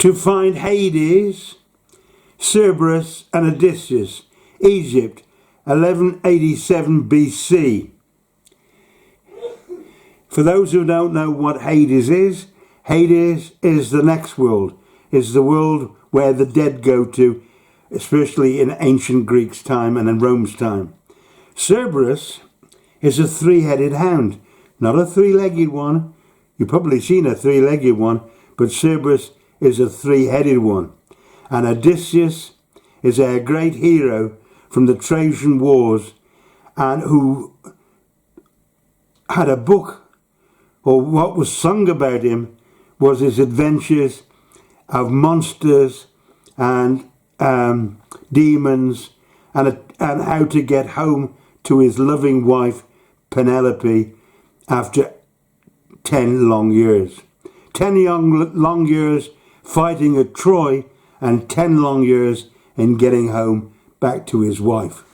to find Hades, Cerberus and Odysseus, Egypt, 1187 BC. For those who don't know what Hades is the next world. It's the world where the dead go to, especially in ancient Greek's time and in Rome's time. Cerberus is a three-headed hound, not a three-legged one. You've probably seen a three-legged one, but Cerberus is a three-headed one. And Odysseus is our great hero from the Trojan Wars, and who had a book, or what was sung about him was his adventures of monsters and demons, and how to get home to his loving wife Penelope after 10 long years. 10 long years fighting at Troy, and 10 long years in getting home back to his wife.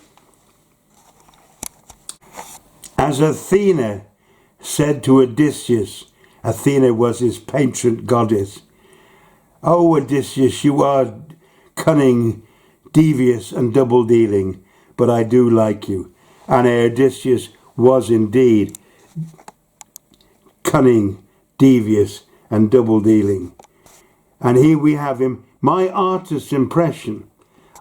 As Athena said to Odysseus, Athena was his patron goddess, "Oh, Odysseus, you are cunning, devious and double-dealing, but I do like you." And Odysseus was indeed cunning, devious and double-dealing. And here we have him, my artist's impression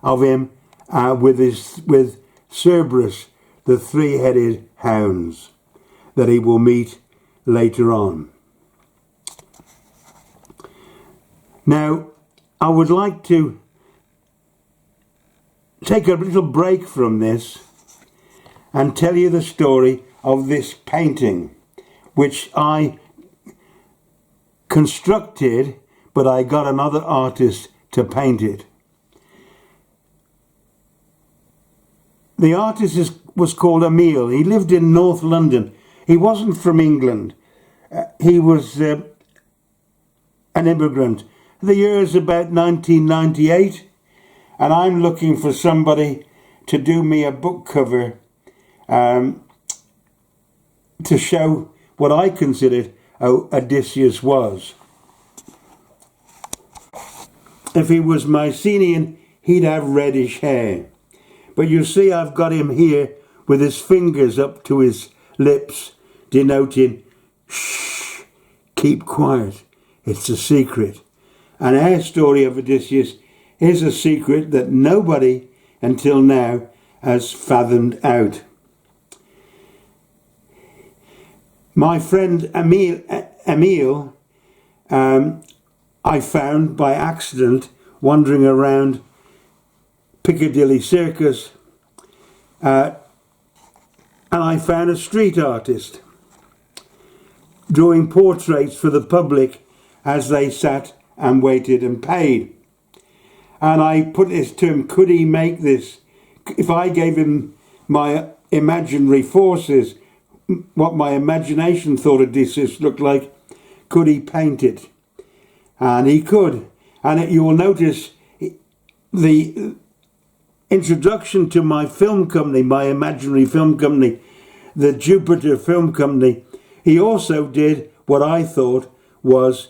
of him with Cerberus, the three-headed hounds that he will meet later on. Now, I would like to take a little break from this and tell you the story of this painting, which I constructed, but I got another artist to paint it. The artist was called Emile. He lived in North London. He wasn't from England. He was an immigrant. The year is about 1998, and I'm looking for somebody to do me a book cover to show what I considered Odysseus was. If he was Mycenaean, he'd have reddish hair. But you see, I've got him here with his fingers up to his lips, denoting, shh, keep quiet, it's a secret. And our story of Odysseus is a secret that nobody until now has fathomed out. My friend Emile, I found by accident wandering around Piccadilly Circus, and I found a street artist drawing portraits for the public as they sat and waited and paid. And I put this to him, could he make this? If I gave him my imaginary forces, what my imagination thought Odysseus looked like, could he paint it? And he could. And you will notice the introduction to my film company, my imaginary film company, the Jupiter Film Company. He also did what I thought was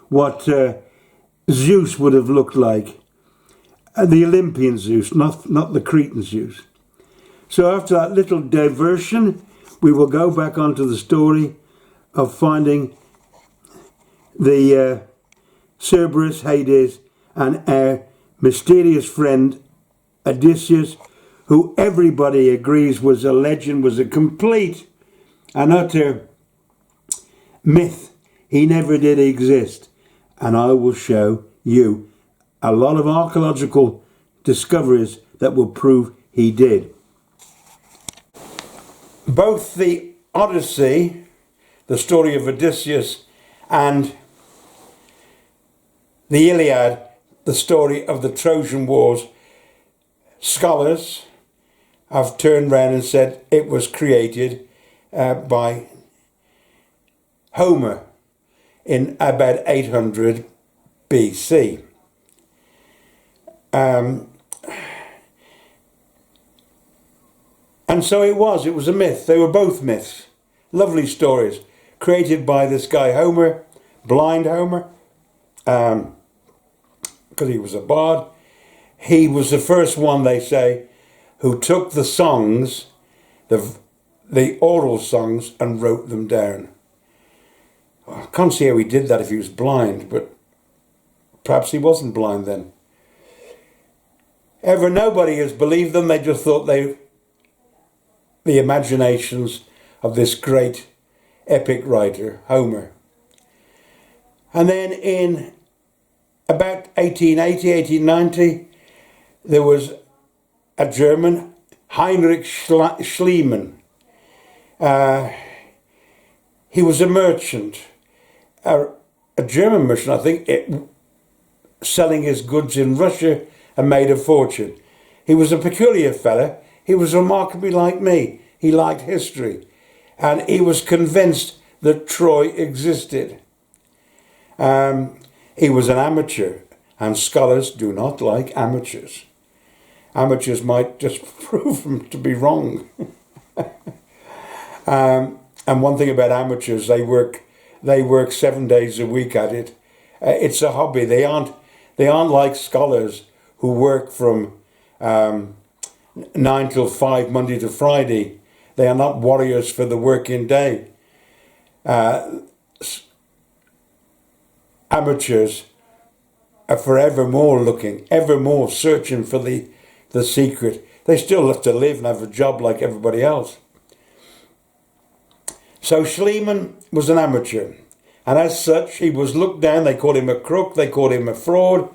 what Zeus would have looked like. The Olympian Zeus, not the Cretan Zeus. So after that little diversion, we will go back onto the story of finding the Cerberus, Hades, and our mysterious friend Odysseus, who everybody agrees was a legend, was a complete and utter myth. He never did exist. And I will show you a lot of archaeological discoveries that will prove he did. Both the Odyssey, the story of Odysseus, and the Iliad, the story of the Trojan Wars, scholars have turned round and said it was created by Homer in about 800 BC. And so it was a myth. They were both myths. Lovely stories. created by this guy Homer, blind Homer, because he was a bard. He was the first one, they say, who took the songs, the oral songs, and wrote them down. I can't see how he did that if he was blind, but perhaps he wasn't blind then. Nobody has believed them. They just thought the imaginations of this great epic writer, Homer. And then in about 1880, 1890, there was a German, Heinrich Schliemann. He was a merchant, a German merchant, I think, selling his goods in Russia, and made a fortune. He was a peculiar fella. He was remarkably like me. He liked history. And he was convinced that Troy existed. He was an amateur, and scholars do not like amateurs. Amateurs might just prove them to be wrong. And one thing about amateurs, they work 7 days a week at it. It's a hobby. They aren't like scholars who work from 9 till 5, Monday to Friday. They are not warriors for the working day. Amateurs are forever more looking, ever more searching for the secret. They still have to live and have a job like everybody else. So Schliemann was an amateur, and as such he was looked down. They called him a crook, they called him a fraud,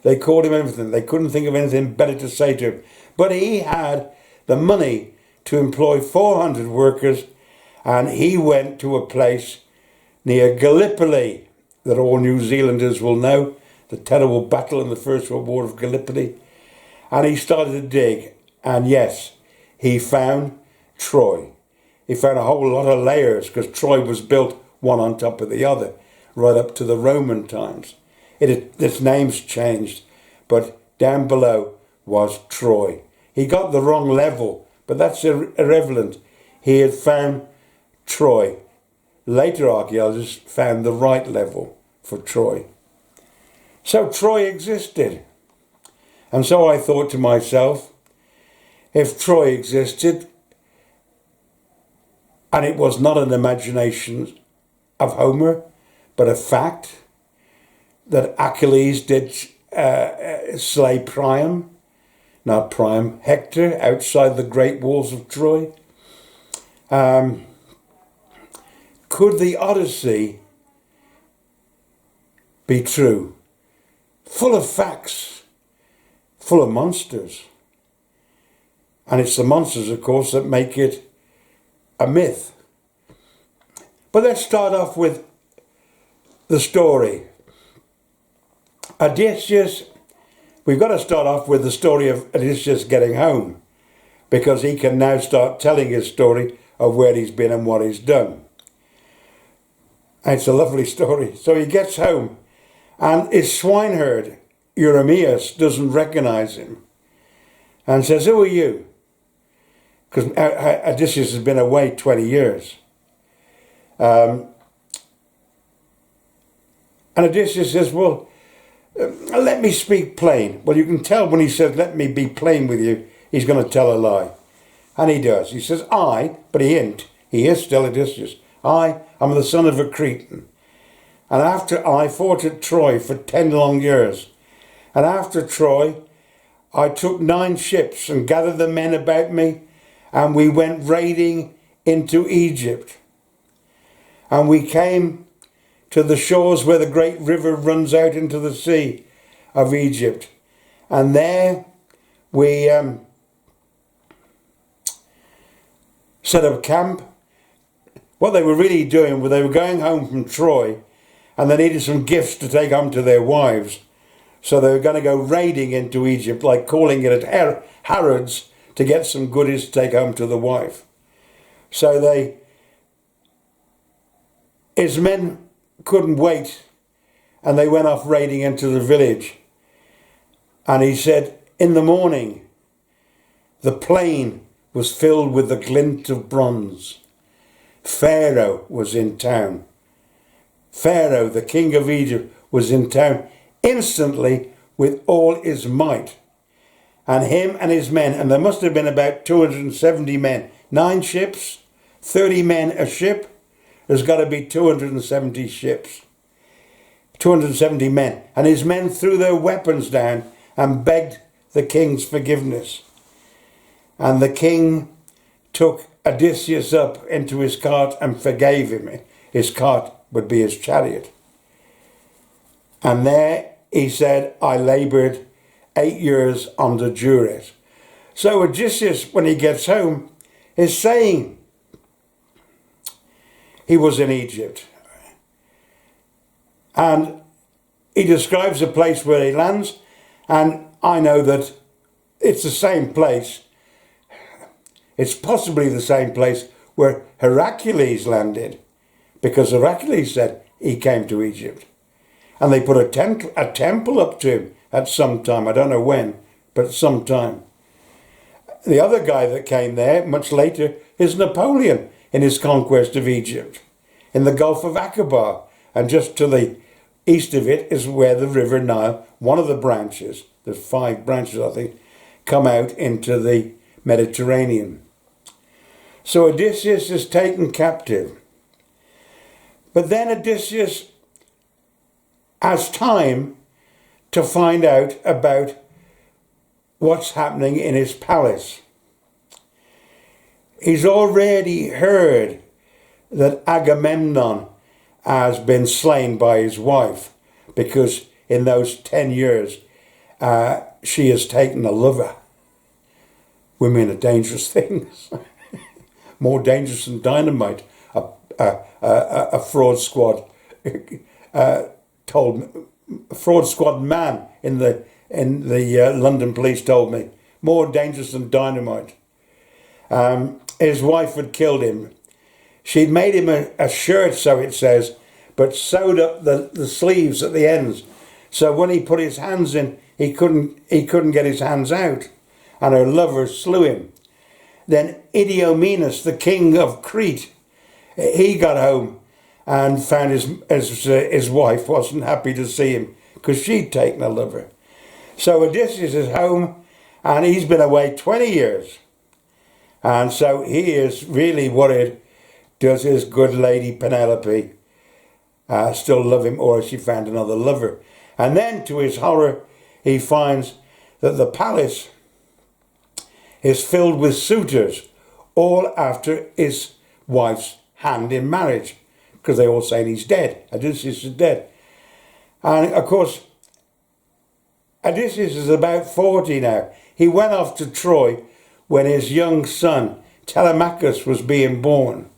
they called him everything. They couldn't think of anything better to say to him. But he had the money to employ 400 workers, and he went to a place near Gallipoli that all New Zealanders will know, the terrible battle in the First World War of Gallipoli. And he started to dig, and yes, he found Troy. He found a whole lot of layers, because Troy was built one on top of the other, right up to the Roman times. Its name's changed, but down below was Troy. He got the wrong level, but that's irrelevant. He had found Troy. Later archaeologists found the right level for Troy. So Troy existed. And so I thought to myself, if Troy existed, and it was not an imagination of Homer, but a fact, that Achilles did slay Hector outside the great walls of Troy. Could the Odyssey be true? Full of facts, full of monsters. And it's the monsters, of course, that make it a myth. But let's start off with the story. Odysseus, we've got to start off with the story of Odysseus getting home, because he can now start telling his story of where he's been and what he's done. And it's a lovely story. So he gets home, and his swineherd, Eurymeus, doesn't recognize him and says, "Who are you?" Because Odysseus has been away 20 years. And Odysseus says, "Well, let me speak plain." Well, you can tell when he says, "Let me be plain with you," he's going to tell a lie. And he does. He says, but he is still Odysseus. I am the son of a Cretan. And after I fought at Troy for 10 long years. And after Troy, I took 9 ships and gathered the men about me, and we went raiding into Egypt. And we came to the shores where the great river runs out into the sea of Egypt. And there we set up camp. What they were really doing was they were going home from Troy, and they needed some gifts to take home to their wives. So they were going to go raiding into Egypt, like calling it at Harrods, to get some goodies to take home to the wife. So his men couldn't wait, and they went off raiding into the village. And he said, in the morning, the plain was filled with the glint of bronze. Pharaoh was in town. Pharaoh, the king of Egypt, was in town instantly with all his might. And him and his men, and there must have been about 270 men. 9 ships, 30 men a ship. There's got to be 270 ships. 270 men. And his men threw their weapons down and begged the king's forgiveness. And the king took Odysseus up into his cart and forgave him. His cart would be his chariot. And there he said, I laboured 8 years under duress. So Odysseus, when he gets home, is saying he was in Egypt. And he describes the place where he lands, and I know that it's the same place. It's possibly the same place where Herakles landed, because Herakles said he came to Egypt. And they put a temple up to him at some time. I don't know when, but some time. The other guy that came there much later is Napoleon in his conquest of Egypt, in the Gulf of Aqaba. And just to the east of it is where the River Nile, one of the branches, there's 5 branches I think, come out into the Mediterranean. So Odysseus is taken captive. But then Odysseus has time to find out about what's happening in his palace. He's already heard that Agamemnon has been slain by his wife, because in those 10 years she has taken a lover. Women are dangerous things. More dangerous than dynamite. A fraud squad told me, a fraud squad man in the London police told me, more dangerous than dynamite. His wife had killed him. She'd made him a shirt, so it says, but sewed up the sleeves at the ends. So when he put his hands in, he couldn't get his hands out, and her lover slew him. Then Idomeneus, the king of Crete, he got home and found his wife wasn't happy to see him because she'd taken a lover. So Odysseus is home, and he's been away 20 years. And so he is really worried, does his good lady Penelope still love him, or has she found another lover? And then to his horror, he finds that the palace is filled with suitors, all after his wife's hand in marriage, because they all saying he's dead. Odysseus is dead. And of course, Odysseus is about 40 now. He went off to Troy when his young son Telemachus was being born.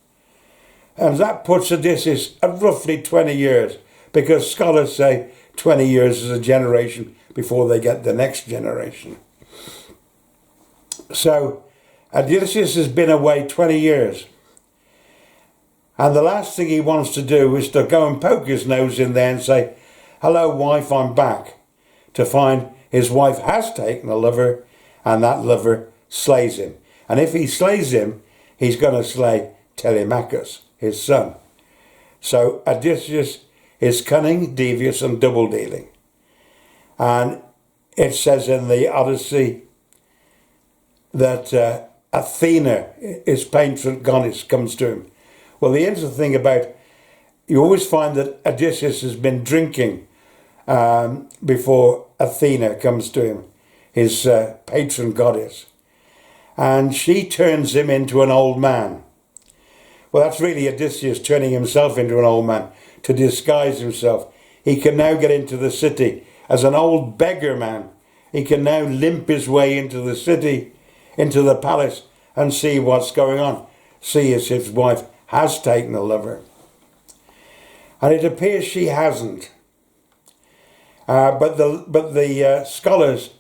And that puts Odysseus at roughly 20 years, because scholars say 20 years is a generation before they get the next generation. So Odysseus has been away 20 years. And the last thing he wants to do is to go and poke his nose in there and say, hello, wife, I'm back. To find his wife has taken a lover, and that lover slays him. And if he slays him, he's going to slay Telemachus, his son. So Odysseus is cunning, devious, and double-dealing. And it says in the Odyssey that Athena, his patron goddess, comes to him. Well, the interesting thing about, you always find that Odysseus has been drinking before Athena comes to him, his patron goddess. And she turns him into an old man. Well, that's really Odysseus turning himself into an old man to disguise himself. He can now get into the city as an old beggar man. He can now limp his way into the city, into the palace, and see what's going on. See if his wife has taken a lover. And it appears she hasn't. But the scholars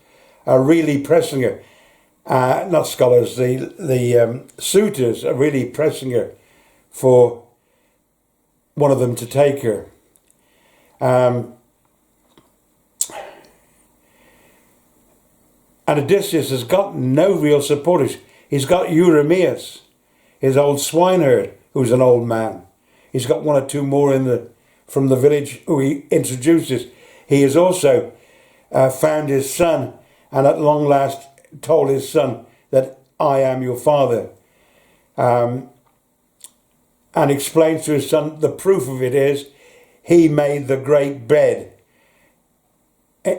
are really pressing her. Not scholars, the suitors are really pressing her for one of them to take her. And Odysseus has got no real supporters. He's got Eurymeus, his old swineherd, who's an old man. He's got one or two more from the village who he introduces. He has also found his son, and at long last told his son that I am your father. And explains to his son the proof of it is he made the great bed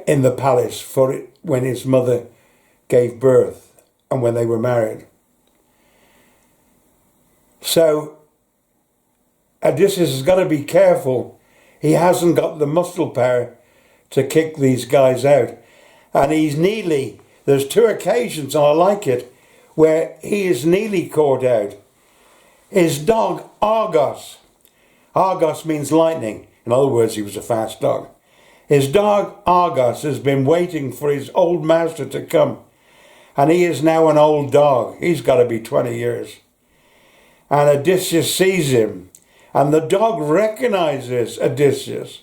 in the palace for it when his mother gave birth and when they were married. So Odysseus has got to be careful. He hasn't got the muscle power to kick these guys out. And there's two occasions, and I like it, where he is nearly caught out. His dog, Argos means lightning. In other words, he was a fast dog. His dog, Argos, has been waiting for his old master to come. And he is now an old dog. He's got to be 20 years. And Odysseus sees him. And the dog recognizes Odysseus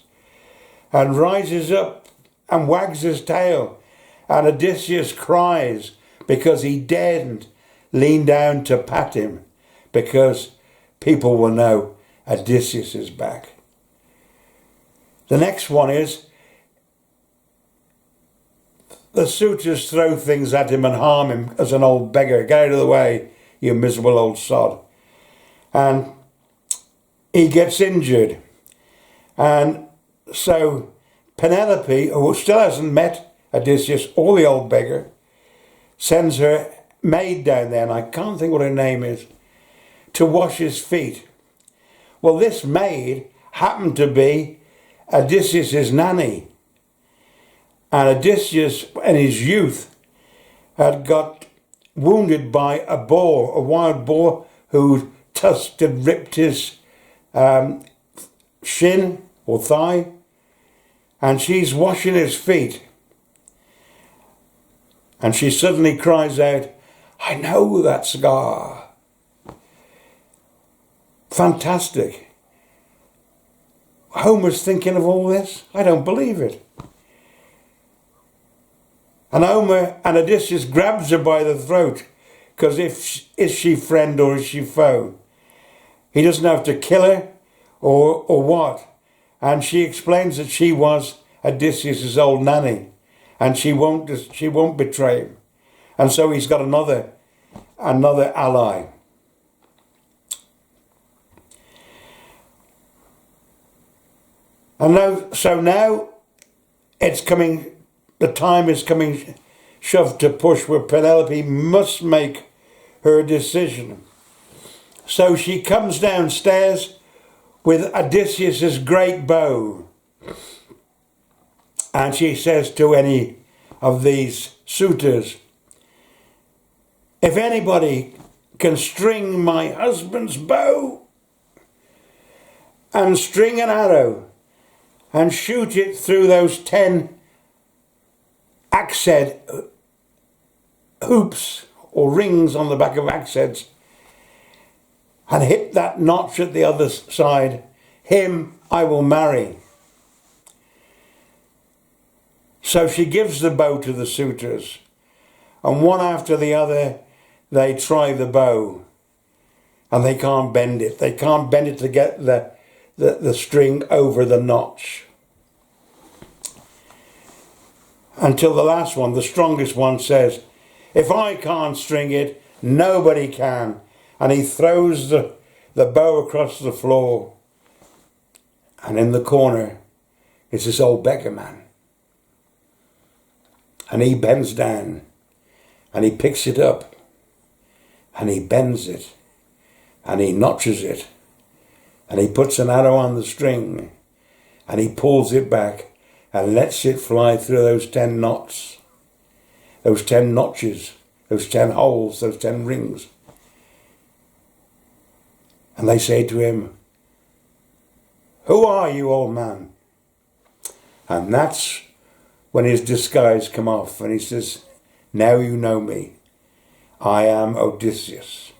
and rises up and wags his tail. And Odysseus cries because he daren't lean down to pat him, because people will know Odysseus is back. The next one is the suitors throw things at him and harm him as an old beggar. Get out of the way, you miserable old sod. And he gets injured. And so Penelope, who still hasn't met Odysseus or the old beggar, sends her maid down there, and I can't think what her name is, to wash his feet. Well, this maid happened to be Odysseus' nanny. And Odysseus, in his youth, had got wounded by a wild boar, who tusked and ripped his shin or thigh. And she's washing his feet. And she suddenly cries out, I know that scar. Fantastic. Homer's thinking of all this? I don't believe it. And Odysseus grabs her by the throat, because is she friend or is she foe? He doesn't have to kill her or what. And she explains that she was Odysseus' old nanny, and she won't betray him. And so he's got another ally. And now it's coming. The time is coming, shoved to push, where Penelope must make her decision. So she comes downstairs with Odysseus' great bow. And she says to any of these suitors, if anybody can string my husband's bow and string an arrow and shoot it through those 10 axe head hoops or rings on the back of axe heads and hit that notch at the other side, him I will marry. So she gives the bow to the suitors, and one after the other they try the bow, and they can't bend it. They can't bend it to get the string over the notch. Until the last one, the strongest one, says, if I can't string it, nobody can. And he throws the bow across the floor. And in the corner is this old beggar man. And he bends down and he picks it up and he bends it and he notches it and he puts an arrow on the string and he pulls it back and lets it fly through those 10 knots, those 10 notches, those 10 holes, those 10 rings. And they say to him, who are you, old man? And that's when his disguise come off, and he says, now you know me. I am Odysseus.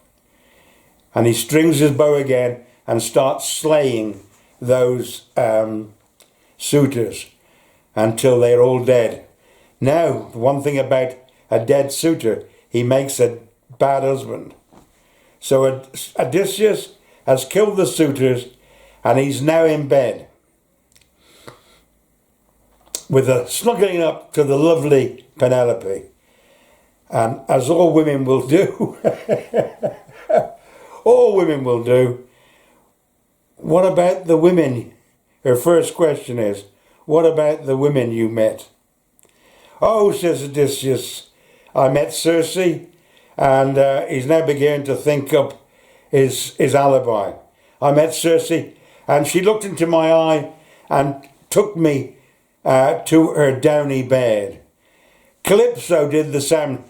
And he strings his bow again and starts slaying those suitors until they're all dead. Now, the one thing about a dead suitor, he makes a bad husband. So Odysseus has killed the suitors, and he's now in bed with a snuggling up to the lovely Penelope. And as all women will do, all women will do, what about the women? Her first question is, what about the women you met? Oh, says Odysseus, I met Circe, and he's now beginning to think up his alibi. I met Circe, and she looked into my eye and took me to her downy bed. Calypso did the same.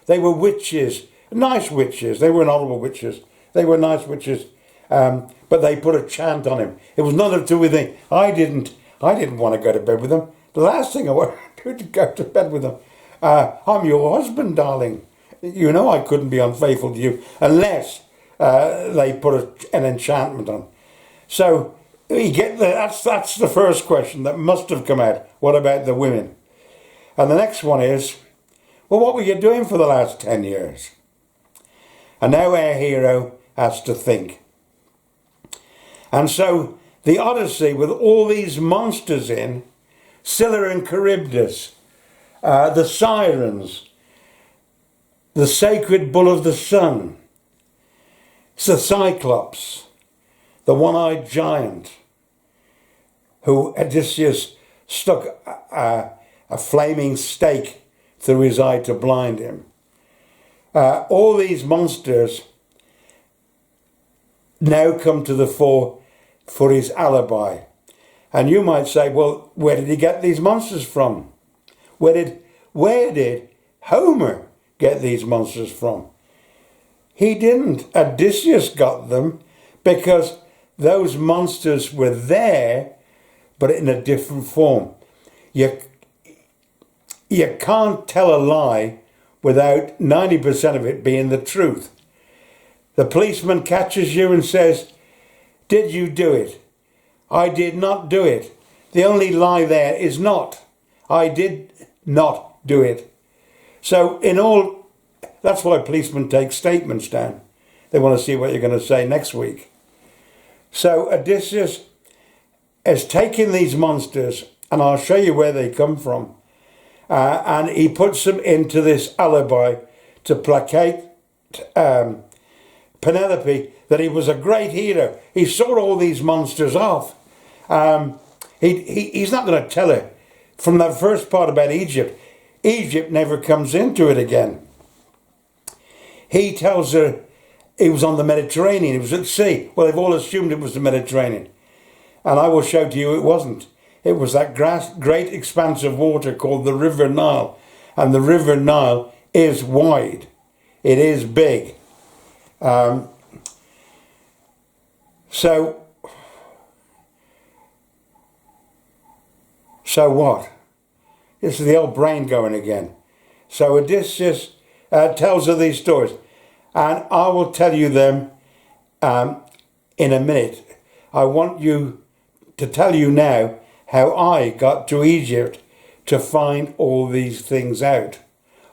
They were witches, nice witches. They weren't horrible witches. They were nice witches, but they put a chant on him. It was nothing to do with me. I didn't want to go to bed with them. The last thing I wanted to do to go to bed with them. I'm your husband, darling. You know I couldn't be unfaithful to you unless they put an enchantment on. So you get that's the first question that must have come out. What about the women? And the next one is, well, what were you doing for the last 10 years? And now our hero has to think. And so the Odyssey, with all these monsters in, Scylla and Charybdis, the sirens, the sacred bull of the sun, the Cyclops, the one-eyed giant, who Odysseus stuck a flaming stake through his eye to blind him. All these monsters now come to the fore for his alibi. And you might say, well, where did he get these monsters from? Where did Homer get these monsters from? He didn't. Odysseus got them because those monsters were there, but in a different form. You can't tell a lie without 90% of it being the truth. The policeman catches you and says, did you do it? I did not do it. The only lie there is not. I did not do it. So that's why policemen take statements down. They want to see what you're going to say next week. So Odysseus has taken these monsters, and I'll show you where they come from. And he puts them into this alibi to placate Penelope that he was a great hero. He saw all these monsters off. He's not going to tell her from that first part about Egypt. Egypt never comes into it again. He tells her he was on the Mediterranean. He was at sea. Well, they've all assumed it was the Mediterranean. And I will show to you it wasn't. It was that great expanse of water called the River Nile. And the River Nile is wide. It is big. So what? This is the old brain going again. So Odysseus tells her these stories. And I will tell you them in a minute. I want to tell you now how I got to Egypt to find all these things out.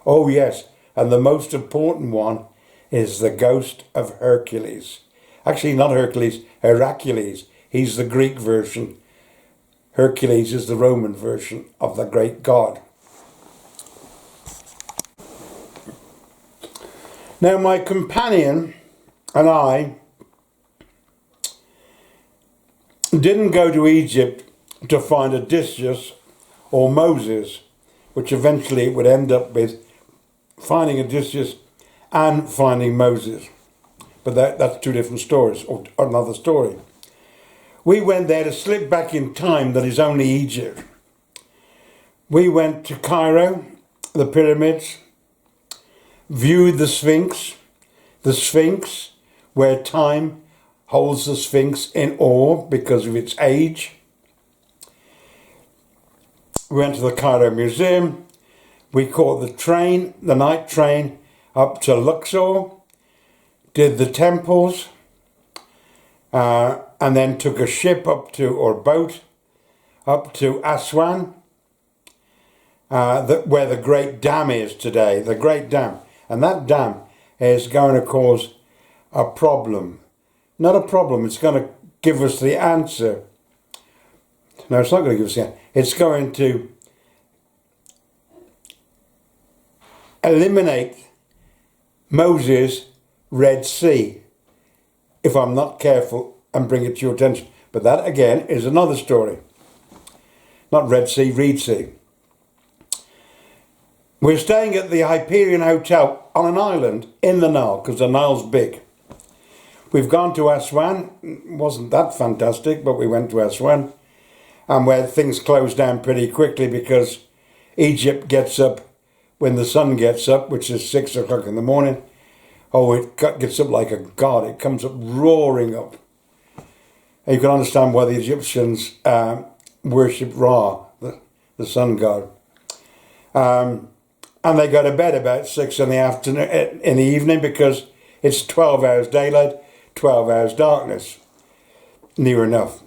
Oh yes, and the most important one is the ghost of Hercules. Actually, not Hercules, Herakles. He's the Greek version. Hercules is the Roman version of the great god. Now, my companion and I didn't go to Egypt to find Odysseus or Moses, which eventually would end up with finding Odysseus and finding Moses. But that's two different stories, or another story. We went there to slip back in time that is only Egypt. We went to Cairo, the pyramids, viewed the Sphinx where time holds the Sphinx in awe because of its age. We went to the Cairo Museum. We caught the night train up to Luxor, did the temples, and then took a ship boat up to Aswan, where the Great Dam is today, the Great Dam. And that dam is going to cause a problem, not a problem. It's going to give us the answer. No, it's not going to give us the answer. It's going to eliminate Moses' Red Sea, if I'm not careful, and bring it to your attention. But that, again, is another story. Not Red Sea, Reed Sea. We're staying at the Hyperion Hotel on an island in the Nile, because the Nile's big. We've gone to Aswan. Wasn't that fantastic, but we went to Aswan. And where things close down pretty quickly because Egypt gets up when the sun gets up, which is 6 o'clock in the morning. Oh, it gets up like a god. It comes up roaring up. And you can understand why the Egyptians worship Ra, the sun god. And they go to bed about 6 in the afternoon, in the evening, because it's 12 hours daylight, 12 hours darkness. Near enough.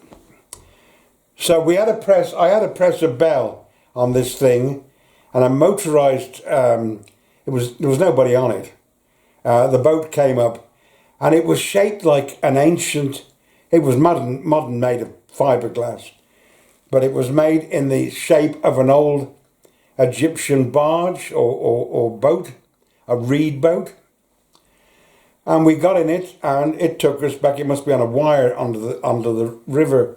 So I had to press a bell on this thing, and a motorised, there was nobody on it. The boat came up, and it was shaped like an ancient, it was modern made of fiberglass, but it was made in the shape of an old Egyptian barge or boat, a reed boat. And we got in it, and it took us back. It must be on a wire under the river.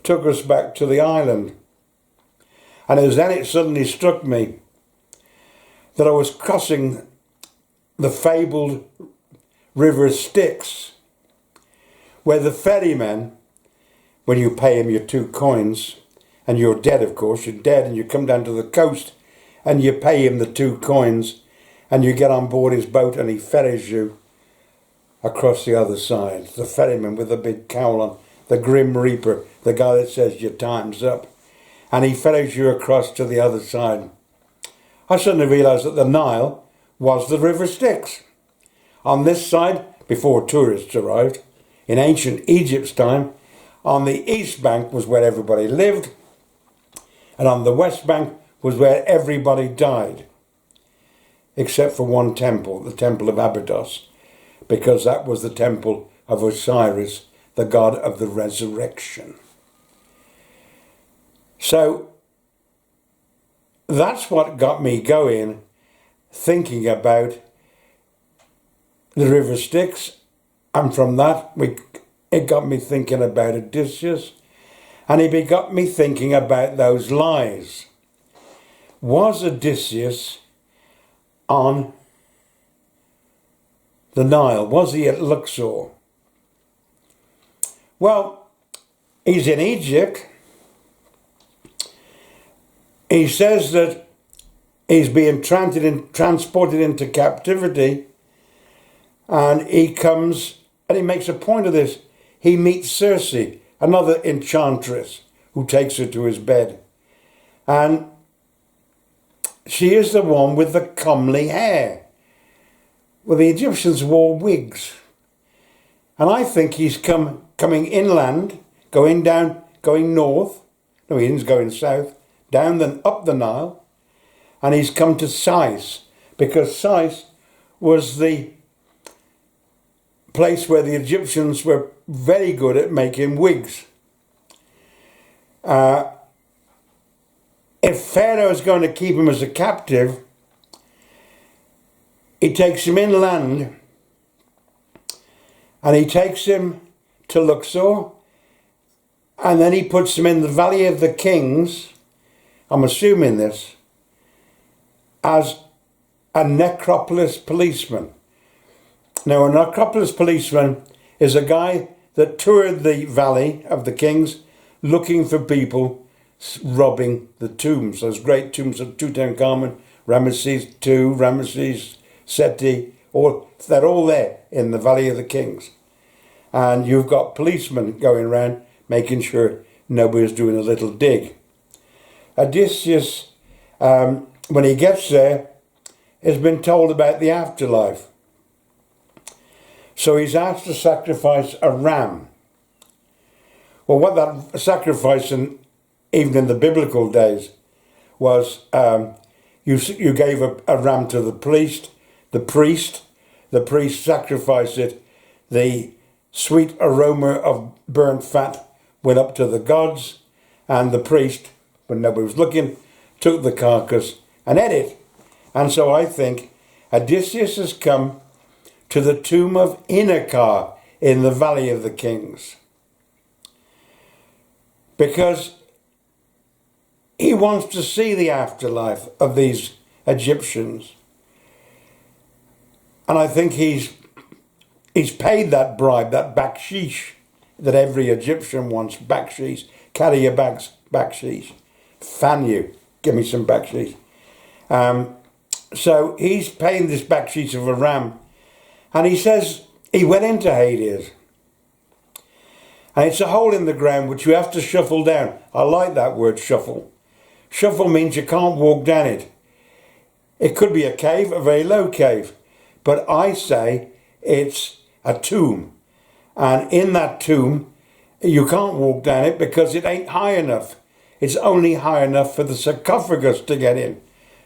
Took us back to the island. And it was then it suddenly struck me that I was crossing the fabled river Styx, where the ferryman, when you pay him your 2 coins, and you're dead, of course, you're dead, and you come down to the coast, and you pay him the 2 coins, and you get on board his boat, and he ferries you across the other side. The ferryman with the big cowl on, the Grim Reaper, the guy that says your time's up. And he ferries you across to the other side. I suddenly realised that the Nile was the River Styx. On this side, before tourists arrived, in ancient Egypt's time, on the east bank was where everybody lived, and on the west bank was where everybody died, except for one temple, the Temple of Abydos, because that was the temple of Osiris, the god of the resurrection. So that's what got me going, thinking about the River Styx, and from that it got me thinking about Odysseus, and it got me thinking about those lies. Was Odysseus on the Nile? Was he at Luxor? Well, he's in Egypt. He says that he's being transported into captivity, and he comes, and he makes a point of this. He meets Circe, another enchantress, who takes her to his bed. And she is the one with the comely hair. Well, the Egyptians wore wigs. And I think he's coming inland, going north. No, he's going south, up the Nile. And he's come to Styx, because Styx was the place where the Egyptians were very good at making wigs. If Pharaoh is going to keep him as a captive, he takes him inland, and he takes him to Luxor, and then he puts him in the Valley of the Kings, I'm assuming this, as a necropolis policeman. Now, a necropolis policeman is a guy that toured the Valley of the Kings looking for people robbing the tombs, those great tombs of Tutankhamun, Ramesses II, Ramesses Seti, they're all there in the Valley of the Kings. And you've got policemen going around making sure nobody's doing a little dig. Odysseus, when he gets there, has been told about the afterlife. So he's asked to sacrifice a ram. Well, what that sacrifice, even in the biblical days, was you gave a ram to the priest sacrificed it, the sweet aroma of burnt fat went up to the gods, and the priest, when nobody was looking, took the carcass and ate it. And so I think Odysseus has come to the tomb of Herakles in the Valley of the Kings, because he wants to see the afterlife of these Egyptians. And I think he's paid that bribe, that baksheesh, that every Egyptian wants. Baksheesh, carry your bags, baksheesh. Fan you, give me some baksheesh. So he's paying this baksheesh of a ram. And he says he went into Hades. And it's a hole in the ground which you have to shuffle down. I like that word, shuffle. Shuffle means you can't walk down it. It could be a cave, a very low cave. But I say it's a tomb. And in that tomb, you can't walk down it because it ain't high enough. It's only high enough for the sarcophagus to get in.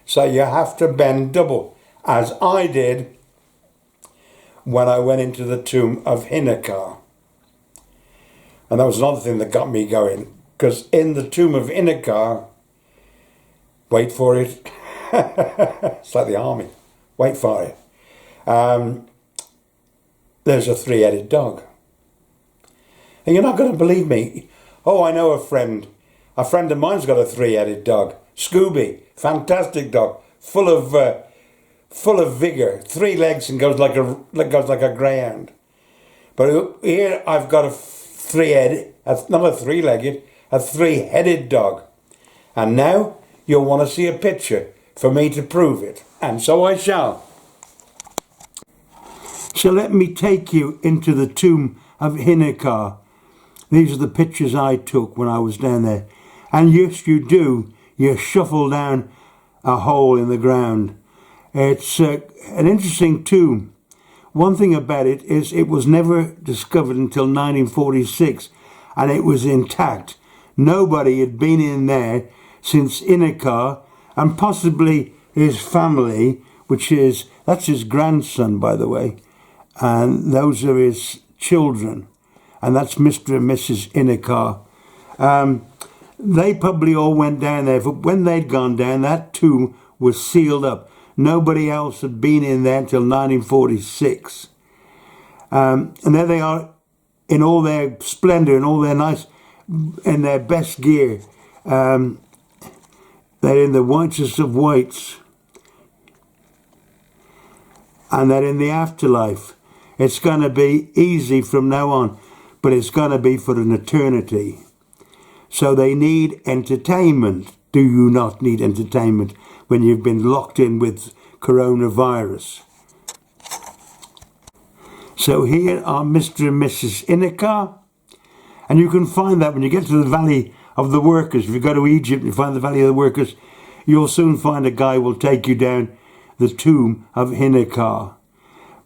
So you have to bend double, as I did when I went into the tomb of Herakles. And that was another thing that got me going, because in the tomb of Herakles, wait for it, it's like the army, wait for it, there's a three-headed dog. And you're not going to believe me. Oh, I know a friend of mine's got a three-headed dog, Scooby, fantastic dog, full of vigor, 3 legs, and goes like a greyhound. But here I've got a not a three-legged, a three-headed dog. And now you'll want to see a picture for me to prove it. And so I shall. So let me take you into the tomb of Herakles. These are the pictures I took when I was down there. And yes, you do. You shuffle down a hole in the ground. It's an interesting tomb. One thing about it is it was never discovered until 1946, and it was intact. Nobody had been in there since Herakles, and possibly his family, that's his grandson, by the way, and those are his children, and that's Mr. and Mrs. Herakles. They probably all went down there, but when they'd gone down, that tomb was sealed up. Nobody else had been in there until 1946. And there they are in all their splendour and all their in their best gear. They're in the whitest of whites. And they're in the afterlife. It's going to be easy from now on, but it's going to be for an eternity. So they need entertainment. Do you not need entertainment when you've been locked in with coronavirus? So here are Mr. and Mrs. Herakles, and you can find that when you get to the Valley of the Workers. If you go to Egypt and you find the Valley of the Workers, you'll soon find a guy will take you down the tomb of Herakles.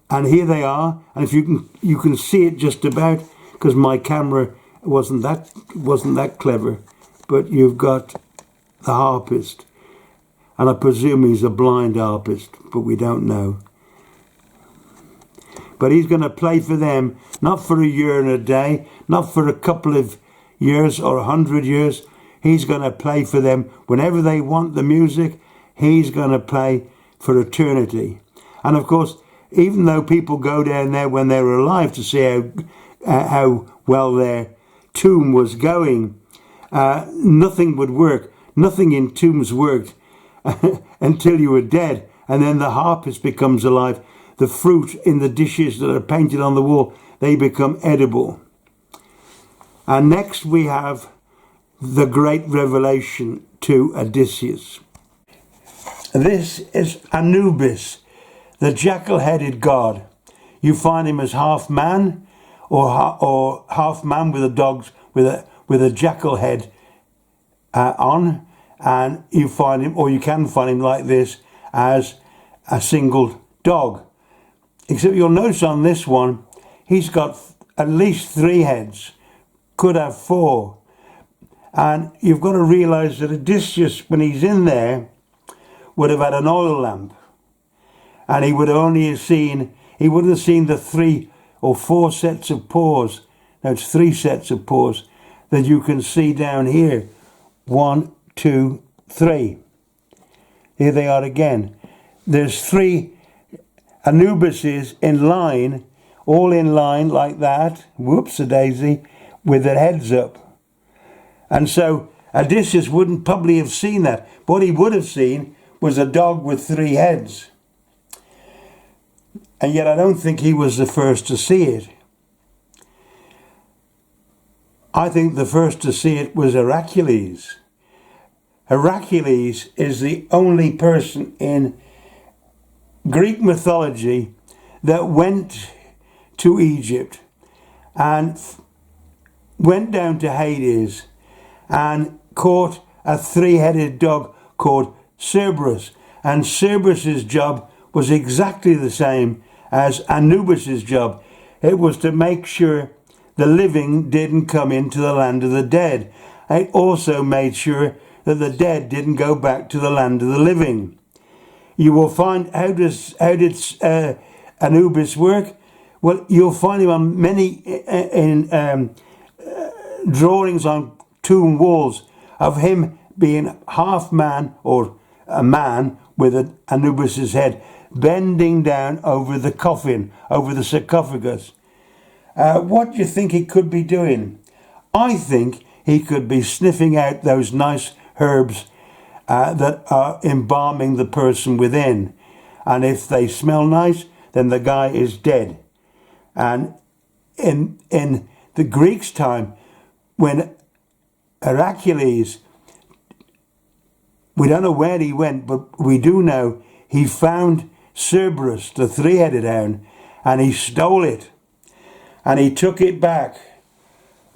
And here they are, and if you can see it just about, because my camera wasn't that clever, but you've got the harpist, and I presume he's a blind harpist, but we don't know. But he's going to play for them, not for a year and a day, not for a couple of years or 100 years. He's going to play for them whenever they want the music. He's going to play for eternity. And of course, even though people go down there when they're alive to see how well their tomb was going, nothing would work. Nothing in tombs worked until you were dead, and then the harpist becomes alive. The fruit in the dishes that are painted on the wall, they become edible. And next we have the great revelation to Odysseus. This is Anubis, the jackal-headed god. You find him as half man, or half man with a dog's with a jackal head on, and you find him, or you can find him like this as a single dog. Except you'll notice on this one, he's got at least 3 heads, could have 4. And you've got to realise that Odysseus, when he's in there, would have had an oil lamp. And he would have seen the 3 or 4 sets of paws. No, it's 3 sets of paws that you can see down here. 1, 2, 3. Here they are again. There's 3 Anubises in line, all in line like that. Whoops-a-daisy, with their heads up. And so Odysseus wouldn't probably have seen that. What he would have seen was a dog with 3 heads. And yet I don't think he was the first to see it. I think the first to see it was Herakles. Herakles is the only person in Greek mythology that went to Egypt and went down to Hades and caught a 3-headed dog called Cerberus. And Cerberus's job was exactly the same as Anubis's job. It was to make sure the living didn't come into the land of the dead. It also made sure that the dead didn't go back to the land of the living. You will find, how did Anubis work? Well, you'll find him on many drawings on tomb walls of him being half man, or a man with Anubis's head, bending down over the coffin, over the sarcophagus. What do you think he could be doing? I think he could be sniffing out those nice herbs that are embalming the person within. And if they smell nice, then the guy is dead. And in the Greeks' time, when Herakles, we don't know where he went, but we do know he found Cerberus, the 3-headed hound, and he stole it. And he took it back.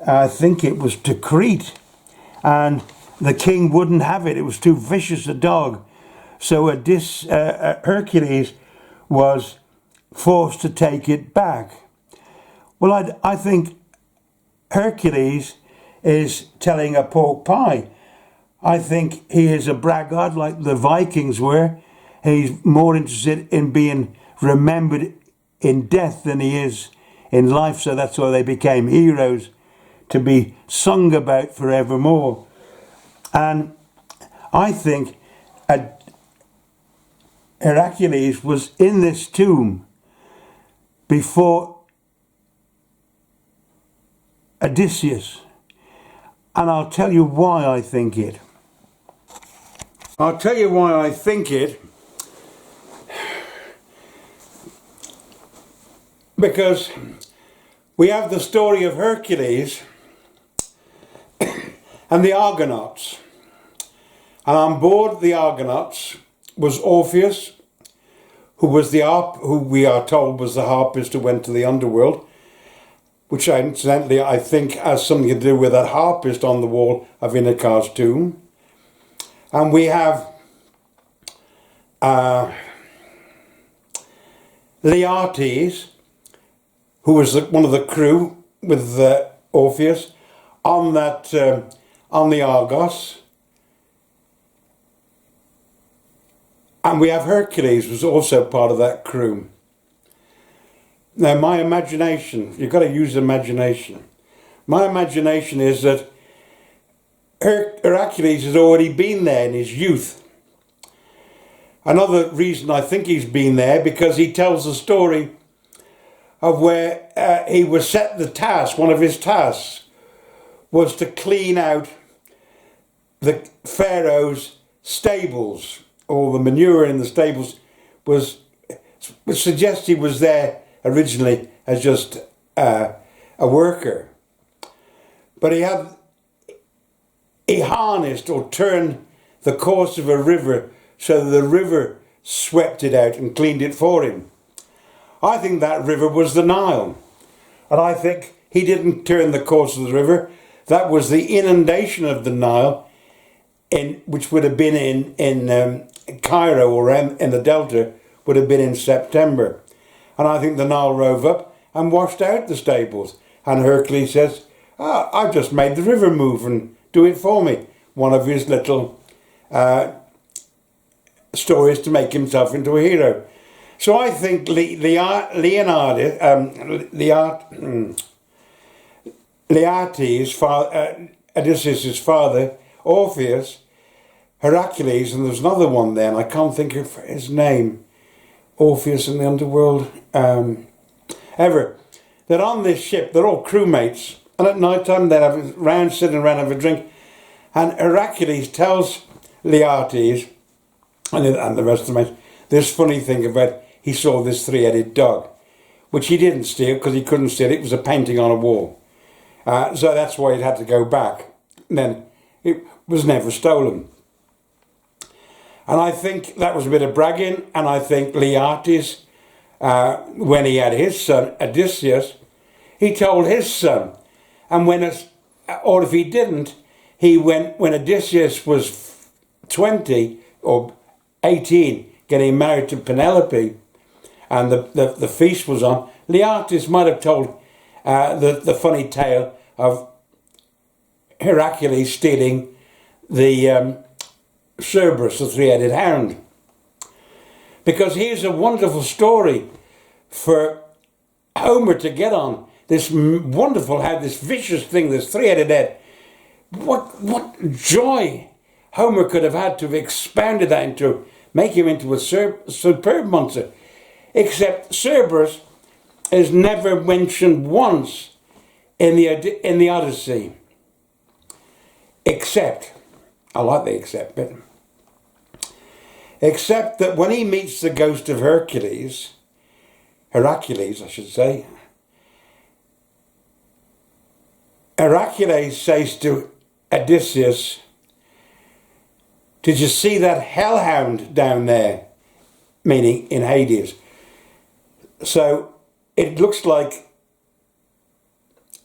I think it was to Crete. And the king wouldn't have it. It was too vicious a dog. So Hercules was forced to take it back. Well, I think Hercules is telling a pork pie. I think he is a braggart like the Vikings were. He's more interested in being remembered in death than he is in life. So that's why they became heroes, to be sung about forevermore. And I think Herakles was in this tomb before Odysseus. And I'll tell you why I think it. I'll tell you why I think it. Because we have the story of Hercules and the Argonauts. And on board the Argonauts was Orpheus, who we are told was the harpist who went to the underworld, which incidentally I think has something to do with that harpist on the wall of Inocar's tomb. And we have Laertes, who was one of the crew with Orpheus on the Argos. And we have Hercules, was also part of that crew. Now my imagination, you've got to use imagination. My imagination is that Herakles has already been there in his youth. Another reason I think he's been there, because he tells the story of where he was set the task, one of his tasks was to clean out the Pharaoh's stables, or the manure in the stables which suggests he was there originally as just a worker. But he harnessed or turned the course of a river so that the river swept it out and cleaned it for him. I think that river was the Nile. And I think he didn't turn the course of the river. That was the inundation of the Nile, which would have been in Cairo, or in the Delta, would have been in September. And I think the Nile rose up and washed out the stables. And Hercules says, I've just made the river move and do it for me. One of his little stories to make himself into a hero. So I think Laertes, Odysseus' father, Orpheus, Herakles, and there's another one then, I can't think of his name, Orpheus in the underworld, they're on this ship, they're all crewmates, and at night time they're sitting around having a drink, and Herakles tells Laertes, and the rest of the mates, this funny thing about he saw this three-headed dog, which he didn't steal because he couldn't steal it. It was a painting on a wall. So that's why it had to go back. And then it was never stolen. And I think that was a bit of bragging. And I think Laertes, when he had his son, Odysseus, he told his son. And or if he didn't, he went, when Odysseus was 20 or 18, getting married to Penelope, and the feast was on, Laertes might have told the funny tale of Herakles stealing the Cerberus, the three-headed hound. Because here's a wonderful story for Homer to get on. This wonderful, how this vicious thing, this three-headed head, what joy Homer could have had to have expanded that into, make him into a superb monster. Except Cerberus is never mentioned once in the Odyssey. Except, I like the except bit, except that when he meets the ghost of Herakles I should say, Herakles says to Odysseus, did you see that hellhound down there? Meaning in Hades. So it looks like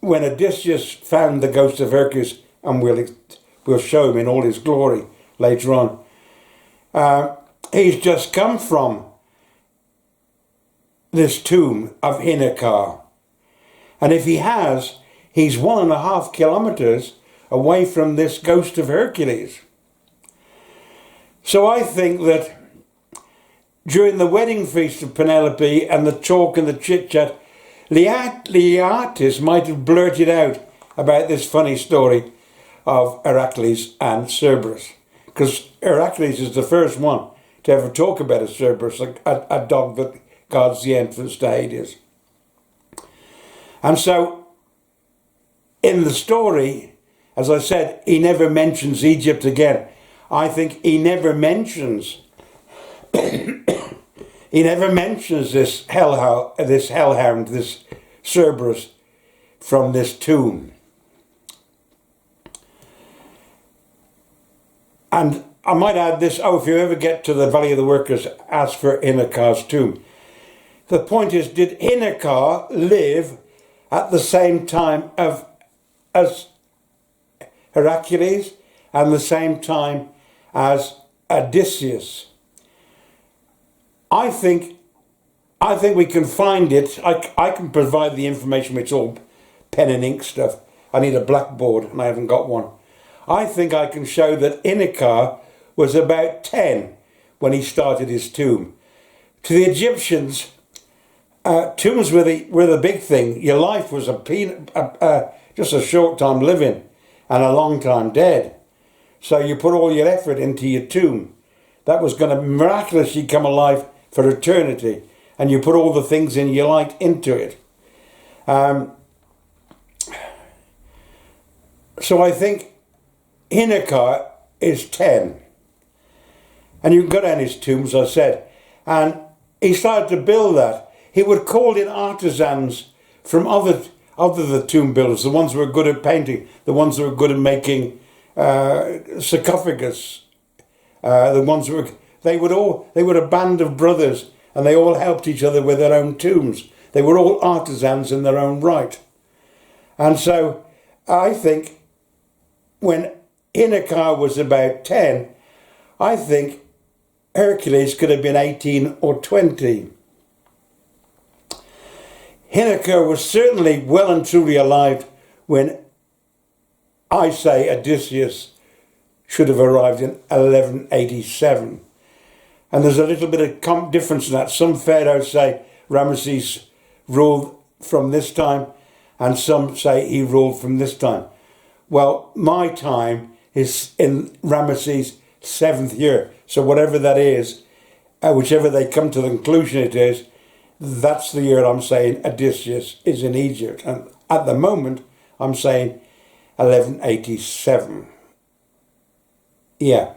when Odysseus found the ghost of Herakles, and we'll show him in all his glory later on, he's just come from this tomb of Herakles. And if he has, he's 1.5 kilometers away from this ghost of Herakles. So I think that during the wedding feast of Penelope and the talk and the chit-chat, Laertes might have blurted out about this funny story of Herakles and Cerberus. Because Herakles is the first one to ever talk about a Cerberus, a dog that guards the entrance to Hades. And so, in the story, as I said, he never mentions Egypt again. I think he never mentions this hellhound, this Cerberus from this tomb. And I might add this, if you ever get to the Valley of the Workers, ask for Herakles' tomb. The point is, did Herakles live at the same time as Herakles and the same time as Odysseus? I think we can find it. I can provide the information, which is all pen and ink stuff. I need a blackboard and I haven't got one. I think I can show that Herakles was about 10 when he started his tomb. To the Egyptians, tombs were the big thing. Your life was just a short time living and a long time dead. So you put all your effort into your tomb. That was going to miraculously come alive for eternity. And you put all the things in your life into it. So I think Herakles is 10. And you can go down his tomb, as I said. And he started to build that. He would call in artisans from other the tomb builders, the ones who were good at painting, the ones who were good at making sarcophagus, the ones who were, they were a band of brothers, and they all helped each other with their own tombs. They were all artisans in their own right. And so I think when Herakles was about 10, I think Hercules could have been 18 or 20. Herakles was certainly well and truly alive when I say Odysseus should have arrived in 1187. And there's a little bit of difference in that. Some pharaohs say Ramesses ruled from this time, and some say he ruled from this time. Well, my time is in Ramesses' 7th year. So whatever that is, whichever they come to the conclusion it is, that's the year I'm saying Odysseus is in Egypt. And at the moment, I'm saying 1187. Yeah.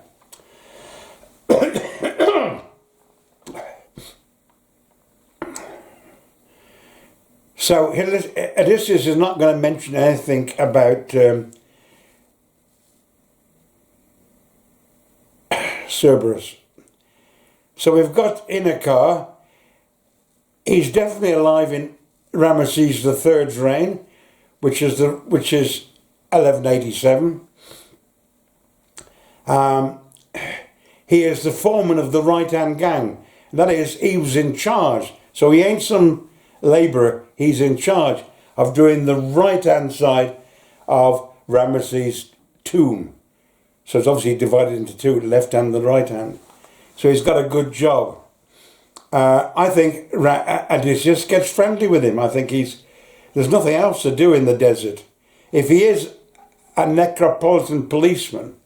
So Odysseus is not going to mention anything about Cerberus. So we've got Herakles. He's definitely alive in Ramesses III's reign, which is 1187. He is the foreman of the right-hand gang. That is, he was in charge. So he ain't some labourer. He's in charge of doing the right-hand side of Ramesses' tomb. So it's obviously divided into two, the left hand and the right hand. So he's got a good job. I think Odysseus gets friendly with him. I think there's nothing else to do in the desert. If he is a necropolitan policeman,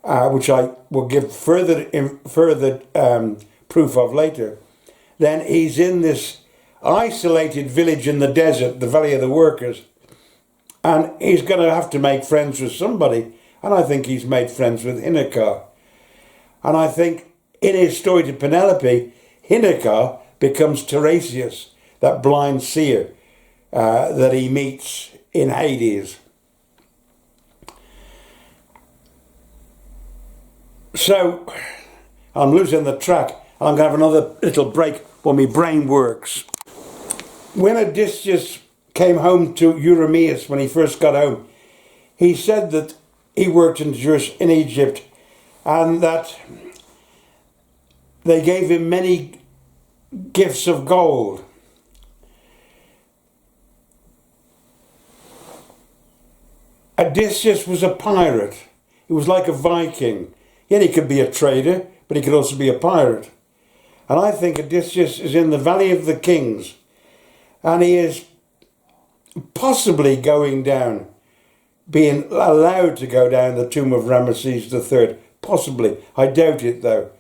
which I will give further proof of later, then he's in this isolated village in the desert, the Valley of the Workers, and he's going to have to make friends with somebody, and I think he's made friends with Herakles. And I think in his story to Penelope, Herakles becomes Tiresias, that blind seer that he meets in Hades. So I'm losing the track. I'm going to have another little break while my brain works. When Odysseus came home to Eurymachus, when he first got home, he said that he worked in Egypt and that they gave him many gifts of gold. Odysseus was a pirate. He was like a Viking. Yeah, he could be a trader, but he could also be a pirate. And I think Odysseus is in the Valley of the Kings, and he is possibly going down, being allowed to go down the tomb of Ramesses III. Possibly. I doubt it, though.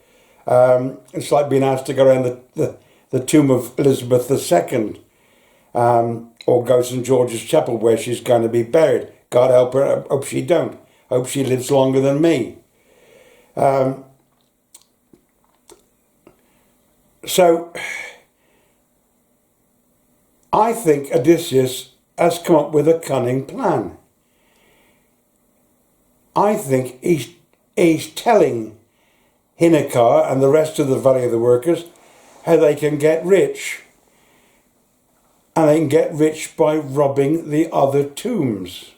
It's like being asked to go around the tomb of Elizabeth II, or go to St. George's Chapel where she's going to be buried. God help her, I hope she don't. I hope she lives longer than me. So, I think Odysseus has come up with a cunning plan. I think he's telling Herakles and the rest of the Valley of the Workers how they can get rich. And they can get rich by robbing the other tombs.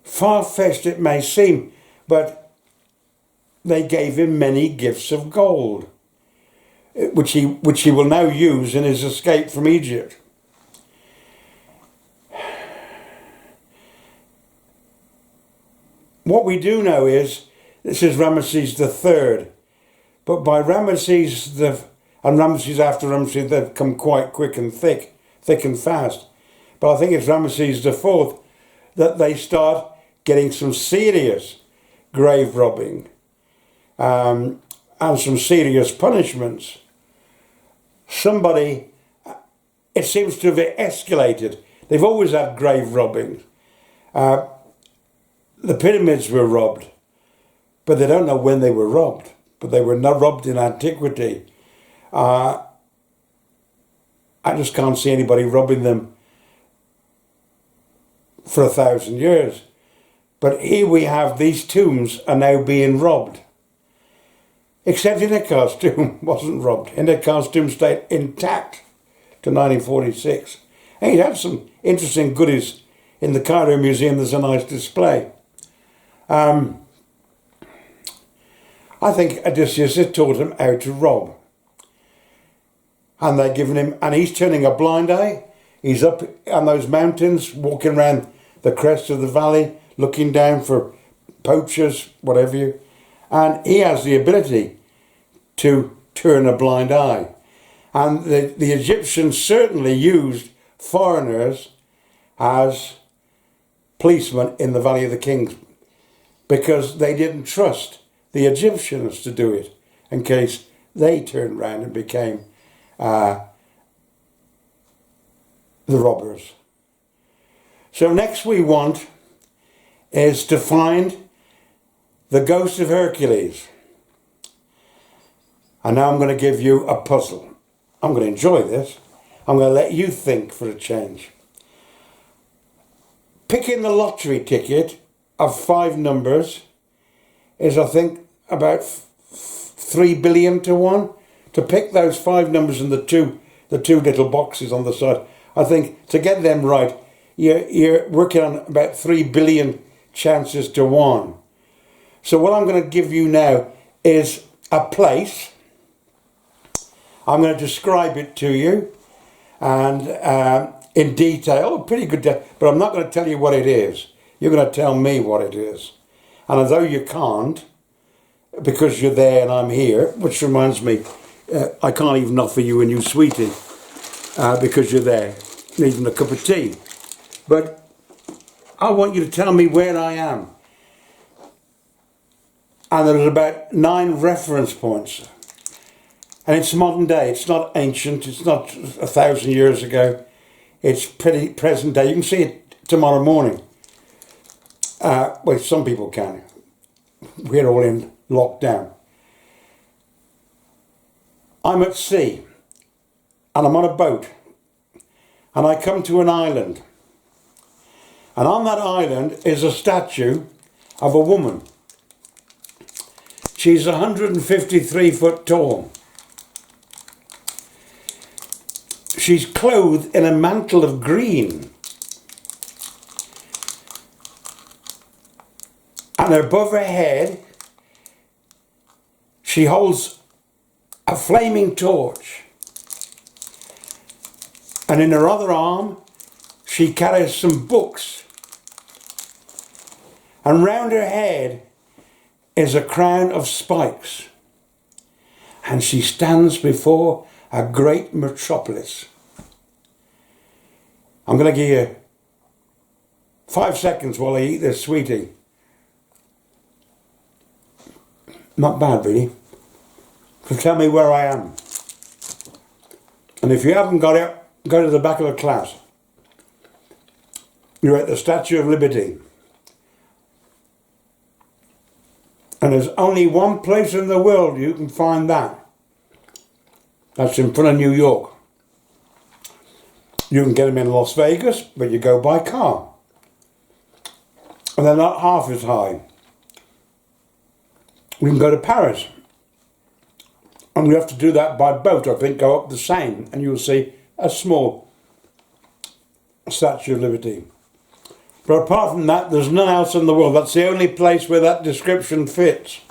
Far-fetched it may seem, but they gave him many gifts of gold, which he will now use in his escape from Egypt. What we do know is, this is Ramesses III, but by Ramesses and Ramesses after Ramesses, they've come quite quick and thick and fast. But I think it's Ramesses IV that they start getting some serious grave robbing and some serious punishments. It seems to have escalated. They've always had grave robbing. The pyramids were robbed, but they don't know when they were robbed. But they were not robbed in antiquity. I just can't see anybody robbing them for 1,000 years. But here we have these tombs are now being robbed. Except Herakles' tomb wasn't robbed. Herakles' tomb stayed intact to 1946. And he had some interesting goodies in the Cairo Museum. There's a nice display. I think Odysseus has taught him how to rob. And they're giving him, and he's turning a blind eye. He's up on those mountains, walking around the crest of the valley, looking down for poachers, whatever you. And he has the ability to turn a blind eye. And the Egyptians certainly used foreigners as policemen in the Valley of the Kings, because they didn't trust the Egyptians to do it in case they turned round and became the robbers. So next we want is to find the ghost of Herakles. And now I'm going to give you a puzzle. I'm going to enjoy this. I'm going to let you think for a change. Picking the lottery ticket of 5 numbers is, I think, about 3 billion to 1. To pick those 5 numbers in the two little boxes on the side, I think to get them right, you're working on about 3 billion chances to 1. So what I'm going to give you now is a place. I'm going to describe it to you, and in detail, pretty good, but I'm not going to tell you what it is. You're going to tell me what it is. And although you can't, because you're there and I'm here, which reminds me, I can't even offer you a new sweetie because you're there, needing a cup of tea. But I want you to tell me where I am. And there's about 9 reference points. And it's modern day, it's not ancient, it's not 1,000 years ago. It's pretty present day. You can see it tomorrow morning. Well, some people can. We're all in lockdown. I'm at sea, and I'm on a boat, and I come to an island. And on that island is a statue of a woman. She's 153 foot tall. She's clothed in a mantle of green. And above her head, she holds a flaming torch. And in her other arm, she carries some books. And round her head is a crown of spikes. And she stands before a great metropolis. I'm going to give you 5 seconds while I eat this sweetie. Not bad, really. So tell me where I am. And if you haven't got it, go to the back of the class. You're at the Statue of Liberty. And there's only one place in the world you can find that. That's in front of New York. You can get them in Las Vegas, but you go by car. And they're not half as high. We can go to Paris. And we have to do that by boat, I think, go up the Seine, and you'll see a small Statue of Liberty. But apart from that, there's none else in the world. That's the only place where that description fits.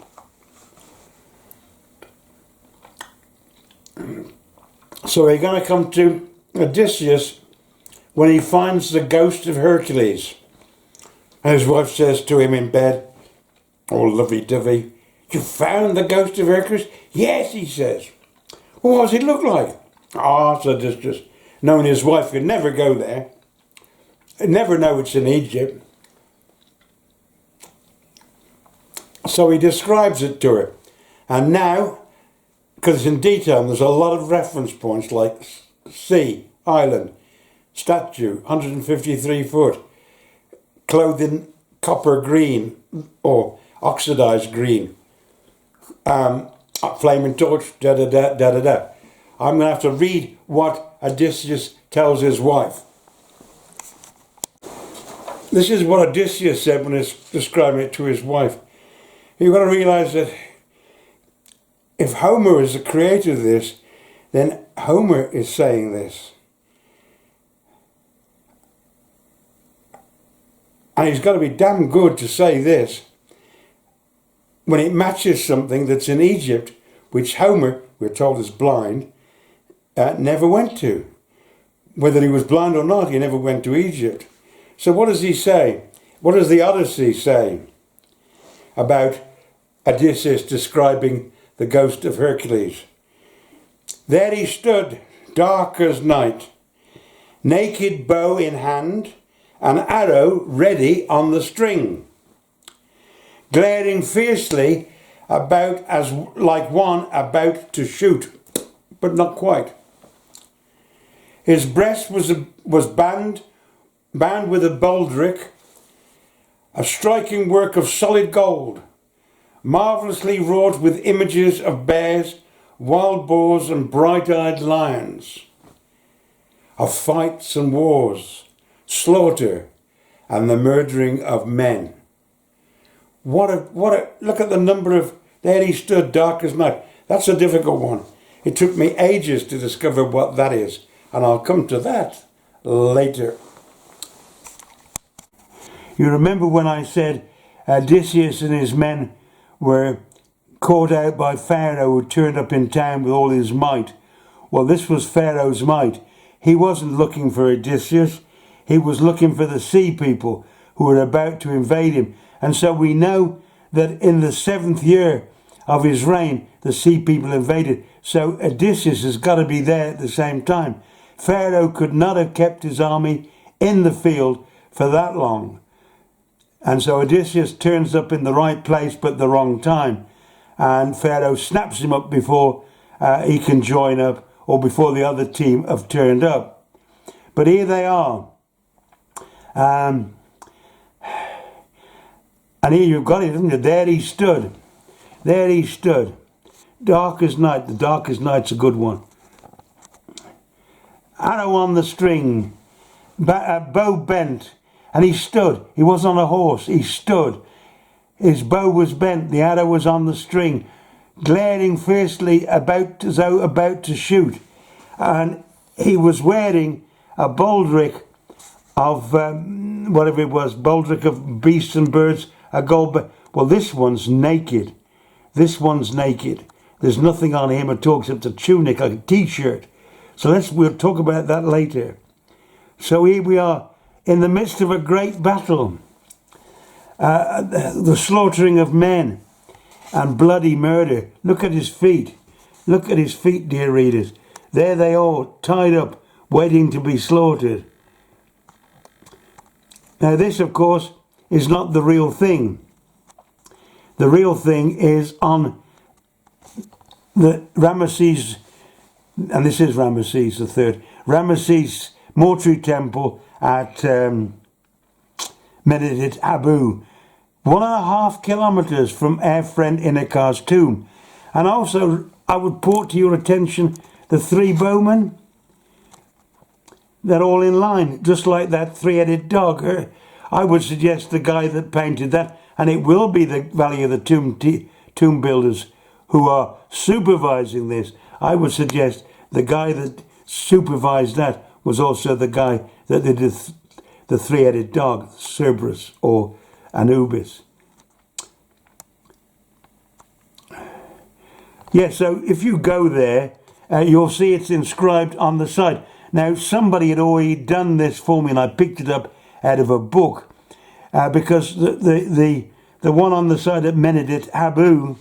So we're going to come to Odysseus when he finds the ghost of Herakles. And his wife says to him in bed, "Oh, lovey-dovey, you found the ghost of Herakles?" "Yes," he says. "Well, what does it look like?" "Ah," said Odysseus, knowing his wife could never go there. He'd never know it's in Egypt. So he describes it to her. And now, because it's in detail, and there's a lot of reference points like sea, island, statue, 153 foot, clothed in copper green or oxidized green, flaming torch, da-da-da, I'm going to have to read what Odysseus tells his wife. This is what Odysseus said when he's describing it to his wife. You've got to realise that if Homer is the creator of this, then Homer is saying this. And he's got to be damn good to say this when it matches something that's in Egypt, which Homer, we're told, is blind, never went to. Whether he was blind or not, he never went to Egypt. So what does he say? What does the Odyssey say about Odysseus describing the ghost of Hercules. There he stood, dark as night, naked bow in hand, an arrow ready on the string, glaring fiercely about as like one about to shoot, but not quite. His breast was bound with a baldric, a striking work of solid gold, marvellously wrought with images of bears, wild boars and bright-eyed lions, of fights and wars, slaughter and the murdering of men. What a look at the number of, there he stood, dark as night. That's a difficult one. It took me ages to discover what that is, and I'll come to that later. You remember when I said Odysseus and his men were caught out by Pharaoh, who turned up in town with all his might? Well, this was Pharaoh's might. He wasn't looking for Odysseus. He was looking for the sea people who were about to invade him. And so we know that in the 7th year of his reign, the sea people invaded. So Odysseus has got to be there at the same time. Pharaoh could not have kept his army in the field for that long. And so Odysseus turns up in the right place but the wrong time. And Pharaoh snaps him up before he can join up, or before the other team have turned up. But here they are. And here you've got it, haven't you? There he stood. There he stood. Dark as night. The darkest night's a good one. Arrow on the string. Bow bent. And he stood. He wasn't on a horse. He stood. His bow was bent. The arrow was on the string, glaring fiercely as though about to shoot. And he was wearing a baldric of whatever it was, baldric of beasts and birds, a gold. Well, this one's naked. This one's naked. There's nothing on him at all except a tunic, like a t-shirt. So we'll talk about that later. So here we are in the midst of a great battle. The slaughtering of men and bloody murder. Look at his feet. Look at his feet, dear readers. There they are, tied up, waiting to be slaughtered. Now this, of course, is not the real thing. The real thing is on the Ramesses, and this is Ramesses III, Ramesses mortuary temple at Medinet Habu, 1.5 kilometers from our friend Herakles' tomb. And also, I would put to your attention the 3 bowmen. They're all in line, just like that 3-headed dog. I would suggest the guy that painted that, and it will be the Valley of the Tomb builders who are supervising this. I would suggest the guy that supervised that was also the guy that did the 3-headed dog, Cerberus or Anubis. Yeah, so if you go there, you'll see it's inscribed on the side. Now, somebody had already done this for me, and I picked it up out of a book, because the one on the side at Medinet Habu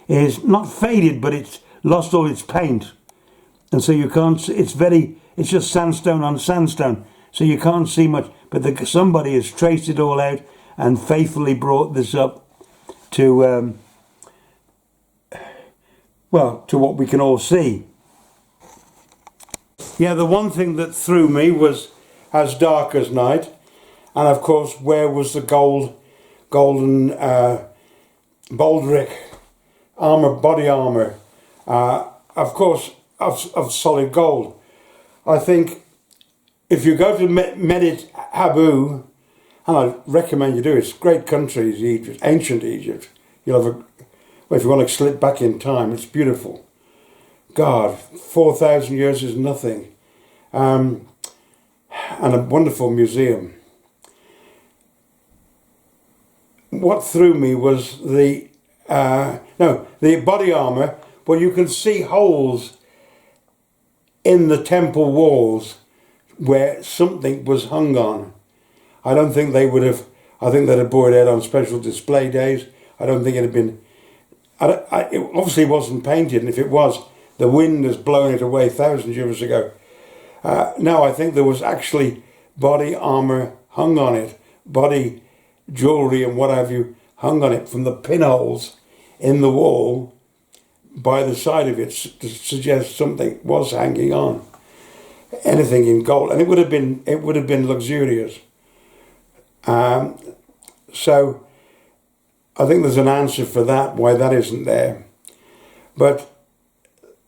is not faded, but it's lost all its paint, and so you can't. It's just sandstone on sandstone, so you can't see much. But somebody has traced it all out and faithfully brought this up to to what we can all see. Yeah, the one thing that threw me was as dark as night, and of course, where was the golden baldric armor, body armor, of course, of solid gold. I think if you go to Medinet Habu, and I recommend you do, it's a great country, Egypt, ancient Egypt. You'll have if you want to slip back in time, it's beautiful. God, 4,000 years is nothing. And a wonderful museum. What threw me was the body armor. Well, you can see holes in the temple walls where something was hung on. I don't think they would have. I think they'd have brought it out on special display days. I don't think it had been It obviously wasn't painted, and if it was, the wind has blown it away thousands of years ago. No, I think there was actually body armour hung on it, body jewellery and what have you hung on it from the pinholes in the wall by the side of it to suggest something was hanging on. Anything in gold, and it would have been luxurious. So I think there's an answer for that, why that isn't there. But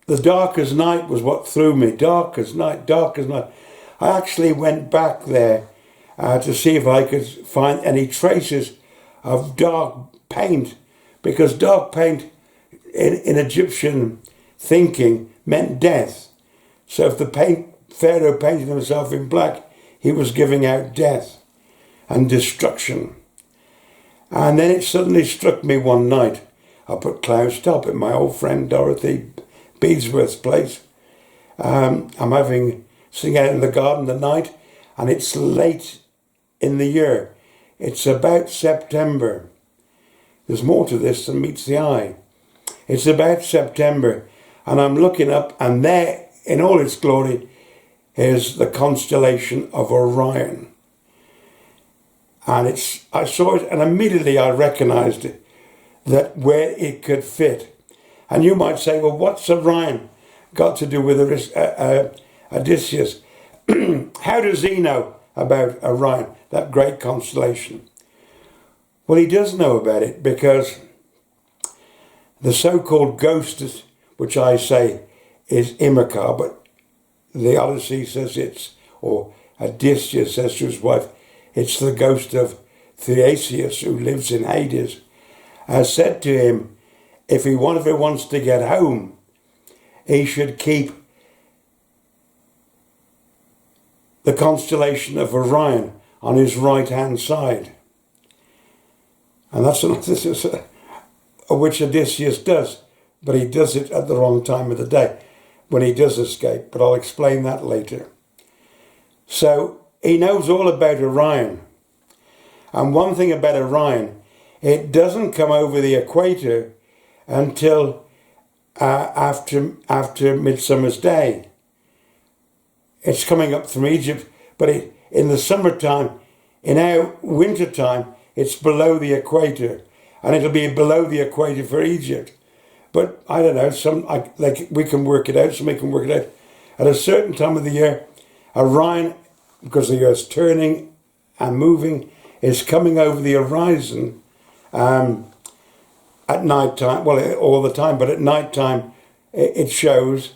the dark as night was what threw me. Dark as night, dark as night. I actually went back there to see if I could find any traces of dark paint, because dark paint in Egyptian thinking meant death. So if the Pharaoh painted himself in black, he was giving out death and destruction. And then it suddenly struck me one night. I put Cloud's Top at my old friend Dorothy Beadsworth's place. I'm sitting out in the garden at night, and it's late in the year. It's about September. There's more to this than meets the eye. It's about September, and I'm looking up, and there, in all its glory, is the constellation of Orion. And I saw it, and immediately I recognised it, that where it could fit. And you might say, well, what's Orion got to do with Odysseus? How does he know about Orion, that great constellation? Well, he does know about it because the so-called ghost, which I say is Imachar, but the Odyssey says or Odysseus says to his wife, it's the ghost of Theseus who lives in Hades, has said to him, if he wants to get home, he should keep the constellation of Orion on his right-hand side. And that's which Odysseus does, but he does it at the wrong time of the day, when he does escape, but I'll explain that later. So he knows all about Orion. And one thing about Orion, it doesn't come over the equator until after Midsummer's Day. It's coming up from Egypt, but in the summertime, in our wintertime, it's below the equator, and it'll be below the equator for Egypt. But I don't know, we can work it out, somebody can work it out. At a certain time of the year, Orion, because the Earth's turning and moving, is coming over the horizon at night time, well, all the time, but at night time it shows.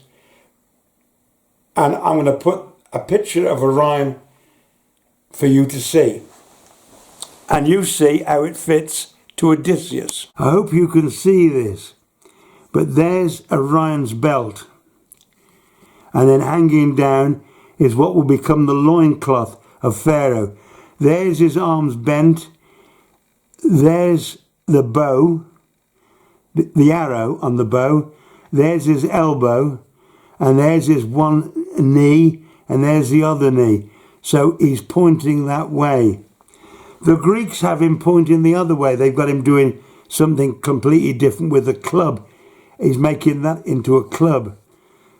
And I'm going to put a picture of Orion for you to see. And you see how it fits to Odysseus. I hope you can see this. But there's Orion's belt. And then hanging down is what will become the loincloth of Pharaoh. There's his arms bent. There's the bow, the arrow on the bow. There's his elbow. And there's his one knee. And there's the other knee. So he's pointing that way. The Greeks have him pointing the other way. They've got him doing something completely different with a club. He's making that into a club.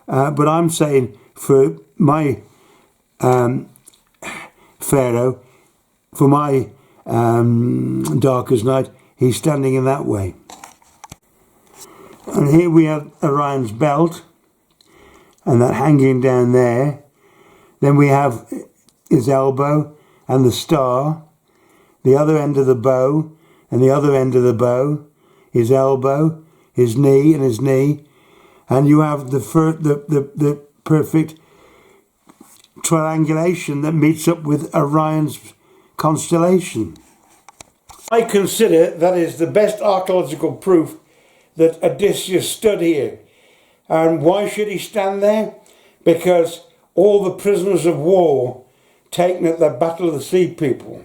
But I'm saying for my Pharaoh, for my darkest night, he's standing in that way. And here we have Orion's belt, and that hanging down there. Then we have his elbow and the star, the other end of the bow, and the other end of the bow, his elbow, his knee and his knee, and you have the perfect triangulation that meets up with Orion's constellation. I consider that is the best archaeological proof that Odysseus stood here. And why should he stand there? Because all the prisoners of war taken at the Battle of the Sea People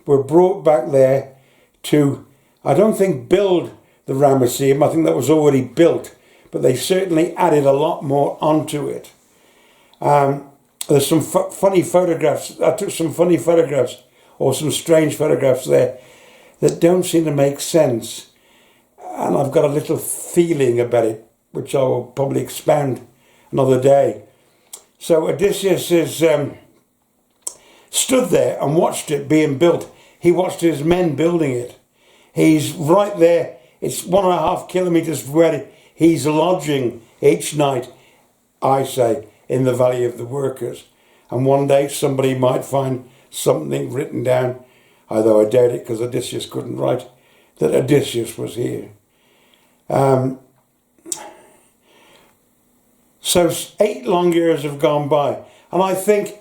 were brought back there to, I don't think, build the Ramesseum. I think that was already built, but they certainly added a lot more onto it. There's some funny photographs. I took some funny photographs, or some strange photographs there, that don't seem to make sense. and I've got a little feeling about it, which I will probably expound another day. So Odysseus is stood there and watched it being built. He watched his men building it. He's right there. It's 1.5 kilometres from where he's lodging each night, I say, in the Valley of the Workers. And one day somebody might find something written down, although I doubt it because Odysseus couldn't write, that Odysseus was here. So 8 long years have gone by. And I think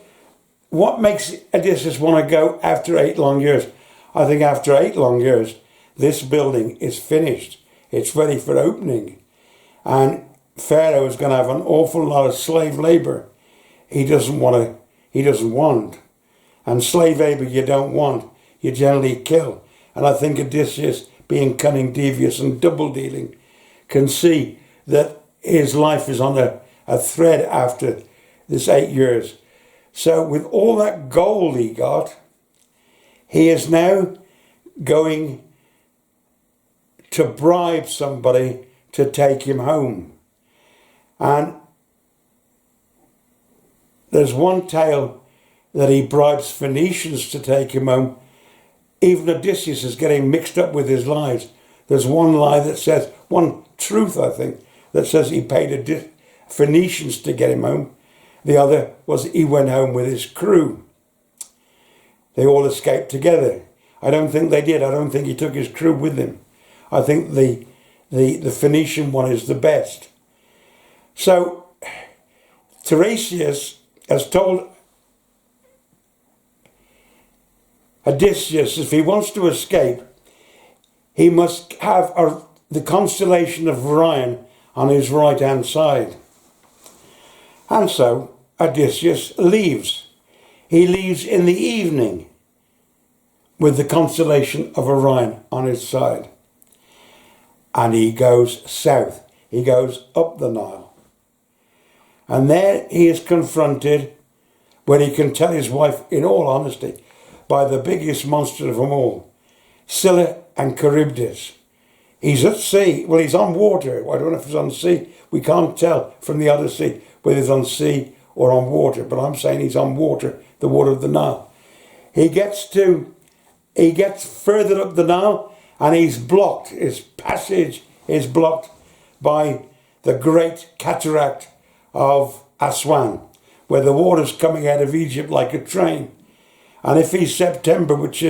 what makes Odysseus want to go after 8 long years? I think after 8 long years, this building is finished. It's ready for opening. And Pharaoh is going to have an awful lot of slave labour. He doesn't want. And slave labour you don't want. You generally kill. And I think Odysseus, being cunning, devious and double dealing, can see that his life is on a thread after this 8 years. So with all that gold he got, he is now going to bribe somebody to take him home. And there's one tale that he bribes Phoenicians to take him home. Even Odysseus is getting mixed up with his lies. There's one lie that says, one truth I think, that says he paid Phoenicians to get him home. The other was he went home with his crew. They all escaped together. I don't think they did. I don't think he took his crew with him. I think the Phoenician one is the best. So Tiresias has told Odysseus if he wants to escape, he must have the constellation of Orion on his right hand side. And so Odysseus leaves. He leaves in the evening with the constellation of Orion on his side. And he goes south. He goes up the Nile. And there he is confronted, when he can tell his wife, in all honesty, by the biggest monster of them all, Scylla and Charybdis. He's at sea. Well, he's on water. I don't know if he's on sea. We can't tell from the Odyssey whether he's on sea or on water, but I'm saying he's on water, the water of the Nile. He gets further up the Nile and he's blocked. His passage is blocked by the great cataract of Aswan, where the water's coming out of Egypt like a train. And if he's September, which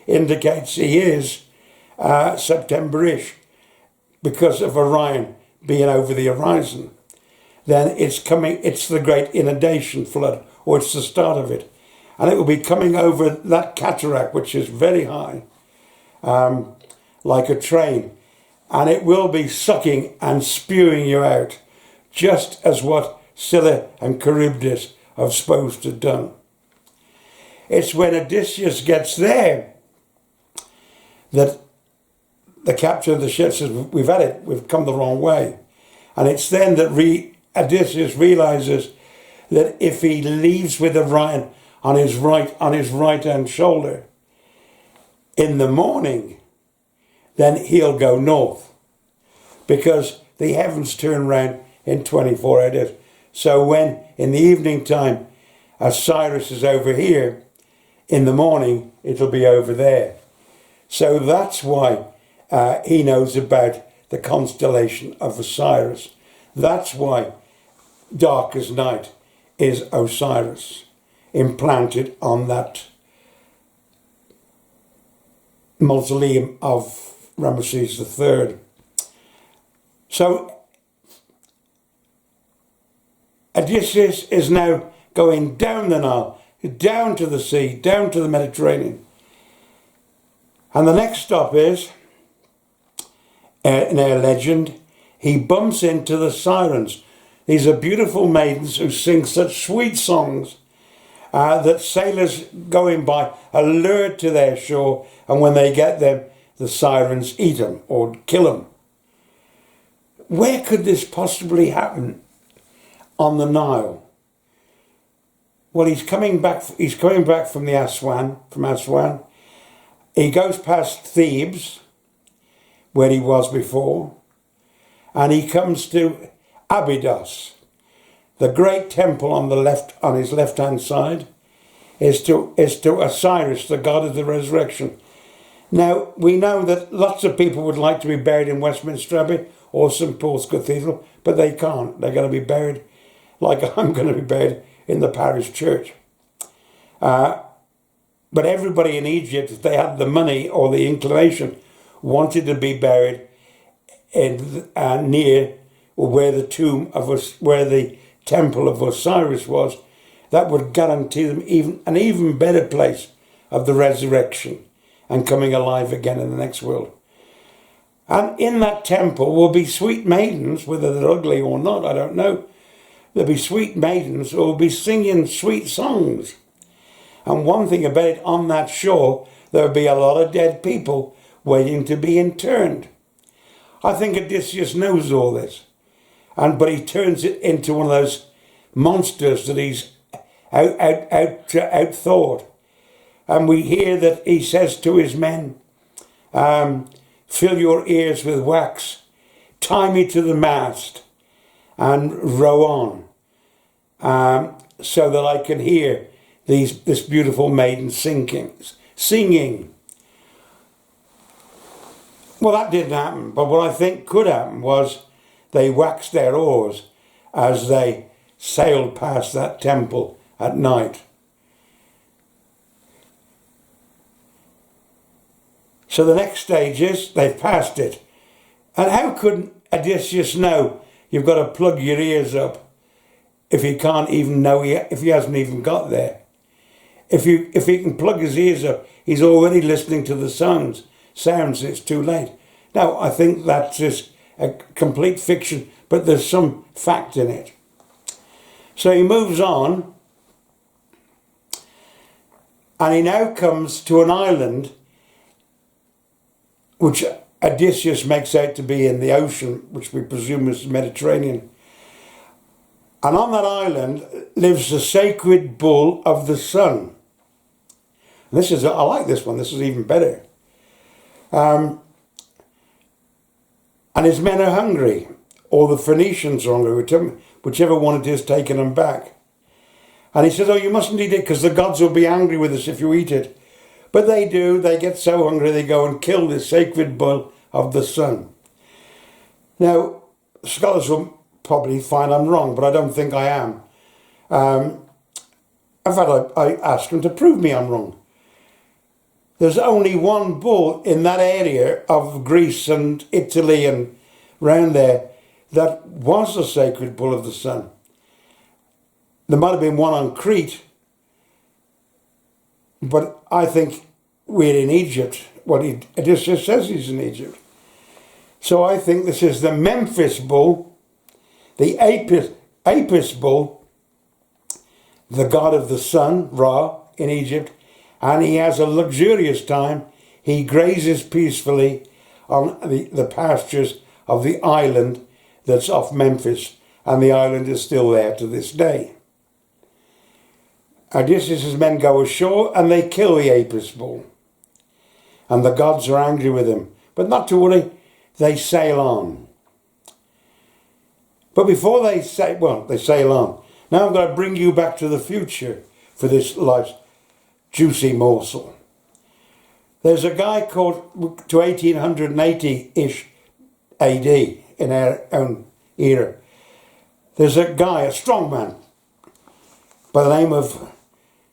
indicates he is September-ish, because of Orion being over the horizon, then it's the great inundation flood, or it's the start of it. And it will be coming over that cataract, which is very high, like a train. And it will be sucking and spewing you out, just as what Scylla and Charybdis are supposed to have done. It's when Odysseus gets there that the captain of the ship says, we've had it, we've come the wrong way. And it's then that Odysseus realizes that if he leaves with Orion on his right hand shoulder in the morning, then he'll go north, because the heavens turn round in 24 hours. So when in the evening time Osiris is over here, in the morning it'll be over there. So that's why he knows about the constellation of Osiris. That's why dark as night is Osiris, implanted on that mausoleum of Ramesses III. So Odysseus is now going down the Nile, down to the sea, down to the Mediterranean. And the next stop is, in our legend, he bumps into the sirens. These are beautiful maidens who sing such sweet songs that sailors going by are lured to their shore, and when they get them, the sirens eat them or kill them. Where could this possibly happen on the Nile? Well, he's coming back from the Aswan, He goes past Thebes, where he was before, and he comes to Abydos. The great temple on his left-hand side is to Osiris, the god of the resurrection. Now, we know that lots of people would like to be buried in Westminster Abbey or St Paul's Cathedral, but they can't. They're going to be buried like I'm going to be buried in the parish church. But everybody in Egypt, if they had the money or the inclination, wanted to be buried in near where the temple of Osiris was. That would guarantee them an even better place of the resurrection and coming alive again in the next world. And in that temple will be sweet maidens, whether they're ugly or not, I don't know. There'll be sweet maidens who will be singing sweet songs. And one thing about it, on that shore, there'll be a lot of dead people waiting to be interned. I think Odysseus knows all this. But he turns it into one of those monsters that he's outthought. And we hear that he says to his men, fill your ears with wax, tie me to the mast, and row on, so that I can hear this beautiful maiden singing. Well, that didn't happen, but what I think could happen was they waxed their oars as they sailed past that temple at night. So the next stage is they've passed it. And how could Odysseus know you've got to plug your ears up if he can't even know, if he hasn't even got there? If he can plug his ears up, he's already listening to the sounds. It's too late. Now, I think that's just a complete fiction, but there's some fact in it. So he moves on, and he now comes to an island which Odysseus makes out to be in the ocean, which we presume is the Mediterranean. And on that island lives the sacred bull of the sun. And I like this one, this is even better. And his men are hungry, or the Phoenicians are hungry, whichever one it is taking them back. And he says, oh, you mustn't eat it because the gods will be angry with us if you eat it. But they do, they get so hungry they go and kill this sacred bull of the sun. Now, scholars will probably find I'm wrong, but I don't think I am. In fact, I asked them to prove me I'm wrong. There's only one bull in that area of Greece and Italy and round there that was the sacred bull of the sun. There might have been one on Crete, but I think we're in Egypt. It just says he's in Egypt. So I think this is the Memphis bull, the Apis bull, the god of the sun, Ra, in Egypt, and he has a luxurious time. He grazes peacefully on the pastures of the island that's off Memphis, and the island is still there to this day. Odysseus' men go ashore and they kill the Apis bull. And the gods are angry with him. But not to worry, they sail on. But before they sail on. Now I'm going to bring you back to the future for this life's juicy morsel. There's a guy called to 1880-ish AD in our own era. There's a guy, a strong man, by the name of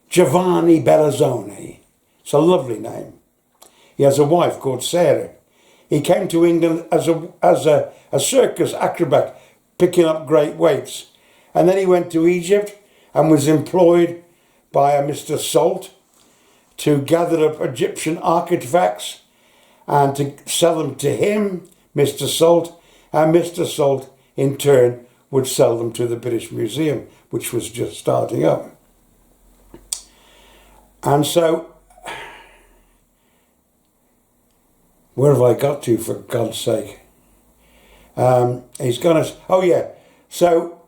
Giovanni Bellinzone. It's a lovely name. He has a wife called Sarah. He came to England as a circus acrobat, picking up great weights. And then he went to Egypt and was employed by a Mr. Salt to gather up Egyptian artifacts and to sell them to him, Mr. Salt, and Mr. Salt in turn would sell them to the British Museum, which was just starting up. And so, where have I got to, for God's sake? He's going to, oh yeah, so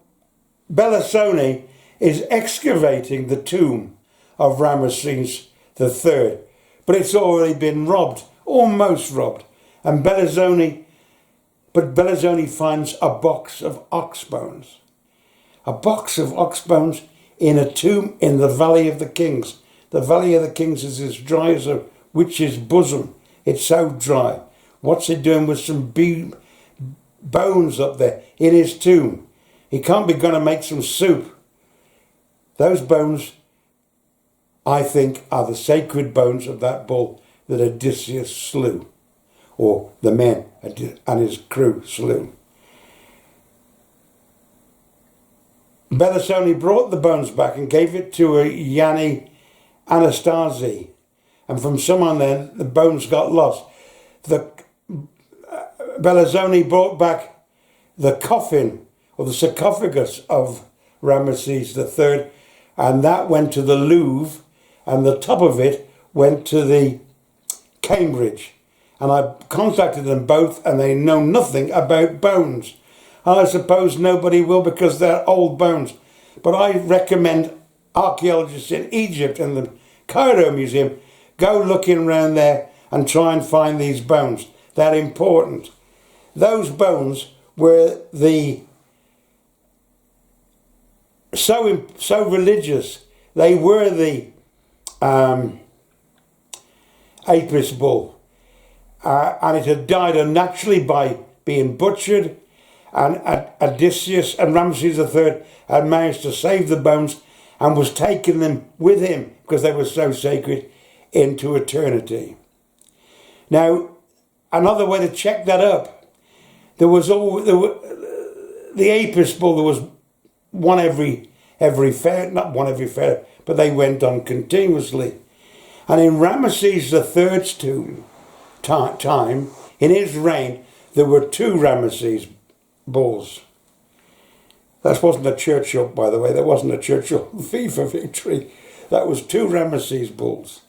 Bellinzone is excavating the tomb of Ramesses III, but it's already been robbed, almost robbed, And Belzoni finds a box of ox bones. A box of ox bones in a tomb in the Valley of the Kings. The Valley of the Kings is as dry as a witch's bosom. It's so dry. What's he doing with some bones up there in his tomb? He can't be going to make some soup. Those bones, I think, are the sacred bones of that bull that Odysseus slew, or the men and his crew slew. Belzoni brought the bones back and gave it to a Yanni Anastasi, and from someone then the bones got lost. Belzoni brought back the coffin or the sarcophagus of Ramesses III, and that went to the Louvre, and the top of it went to the Cambridge. And I contacted them both, and they know nothing about bones. And I suppose nobody will, because they're old bones. But I recommend archaeologists in Egypt and the Cairo Museum go looking around there and try and find these bones. They're important. Those bones were so religious. They were the Apis bull, and it had died unnaturally by being butchered. And Odysseus and Ramesses III had managed to save the bones and was taking them with him, because they were so sacred, into eternity. Now, another way to check that up, the Apis bull, there was one every fair, not one every fair, but they went on continuously. And in Ramesses III's time, in his reign, there were 2 Ramesses bulls. That wasn't a Churchill, by the way. That wasn't a Churchill FIFA victory. That was 2 Ramesses bulls.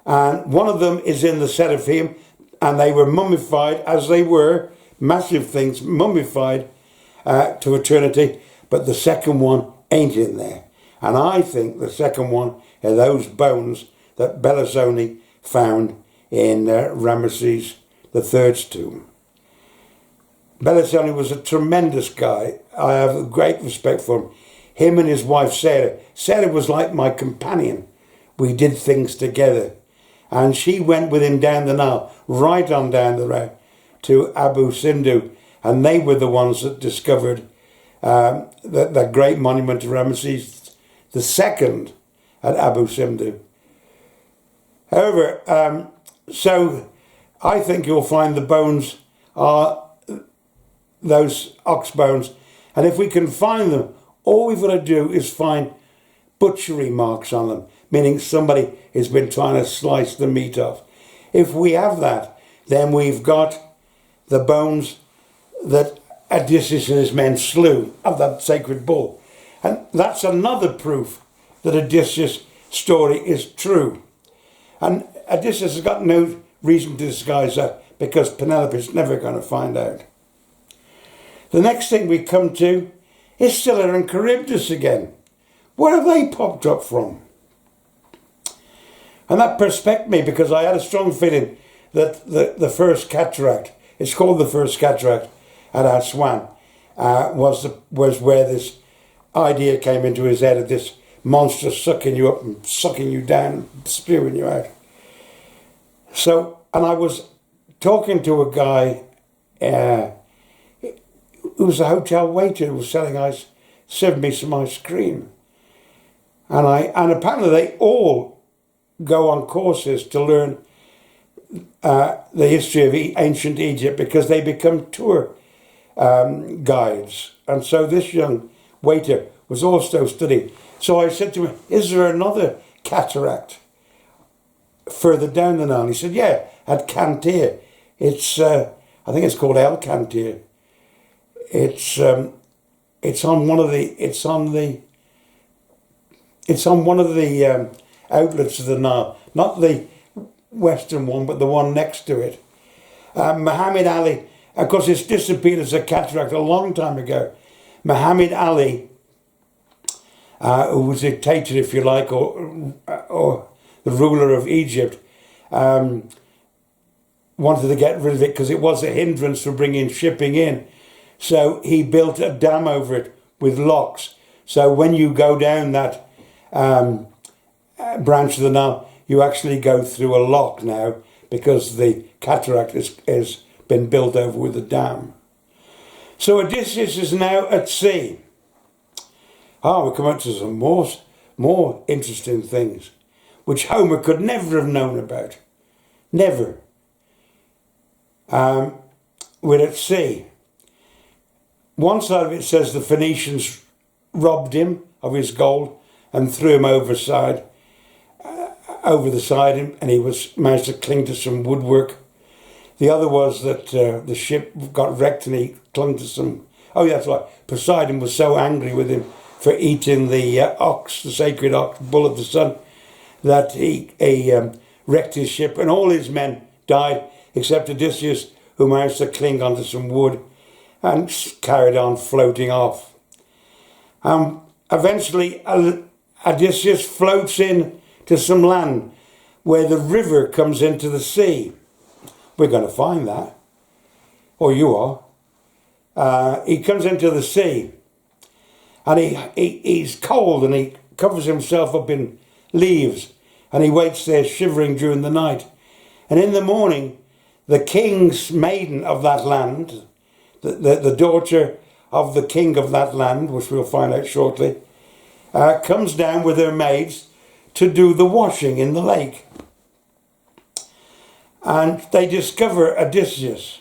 And one of them is in the Seraphim, and they were mummified, as they were, massive things, mummified to eternity, but the second one ain't in there. And I think the second one are those bones that Belzoni found in Ramesses III's tomb. Belzoni was a tremendous guy. I have a great respect for him. Him and his wife Sarah. Sarah was like my companion. We did things together. And she went with him down the Nile, right on down the road to Abu Sindu. And they were the ones that discovered that great monument to Ramesses II at Abu Sindu. However, so I think you'll find the bones are those ox bones, and if we can find them, all we've got to do is find butchery marks on them, meaning somebody has been trying to slice the meat off. If we have that, then we've got the bones that Odysseus and his men slew of that sacred bull. And that's another proof that Odysseus' story is true. And Odysseus has got no reason to disguise that, because Penelope is never going to find out. The next thing we come to is Scylla and Charybdis again. Where have they popped up from? And that perplexed me, because I had a strong feeling that the first cataract, it's called the first cataract at Aswan, was where this idea came into his head of this monster sucking you up and sucking you down, spewing you out. So, and I was talking to a guy who was a hotel waiter who was serving me some ice cream. And apparently they all go on courses to learn the history of ancient Egypt, because they become tour guides. And so this young waiter was also studying. So I said to him, is there another cataract further down the Nile? He said, yeah, at Cantir. It's, I think it's called El Cantir. It's on one of the outlets of the Nile, not the western one, but the one next to it. Muhammad Ali, of course, it's disappeared as a cataract a long time ago. Muhammad Ali, who was a dictator, if you like, or the ruler of Egypt, wanted to get rid of it because it was a hindrance for bringing shipping in. So he built a dam over it with locks. So when you go down that branch of the Nile, you actually go through a lock now because the cataract has been built over with a dam. So Odysseus is now at sea. We come up to some more interesting things, which Homer could never have known about. Never. We're at sea. One side of it says the Phoenicians robbed him of his gold and threw him over the side, and he managed to cling to some woodwork. The other was that the ship got wrecked and he clung to some... Oh, yeah, that's right. Poseidon was so angry with him for eating the ox, the sacred ox, bull of the sun, that he wrecked his ship, and all his men died except Odysseus, who managed to cling onto some wood and carried on floating off. Eventually, Odysseus floats in to some land where the river comes into the sea. We're going to find that. Or you are. He comes into the sea, and he's cold, and he covers himself up in leaves, and he waits there shivering during the night. And in the morning, the king's maiden of that land, the daughter of the king of that land, which we'll find out shortly, comes down with her maids to do the washing in the lake. And they discover Odysseus.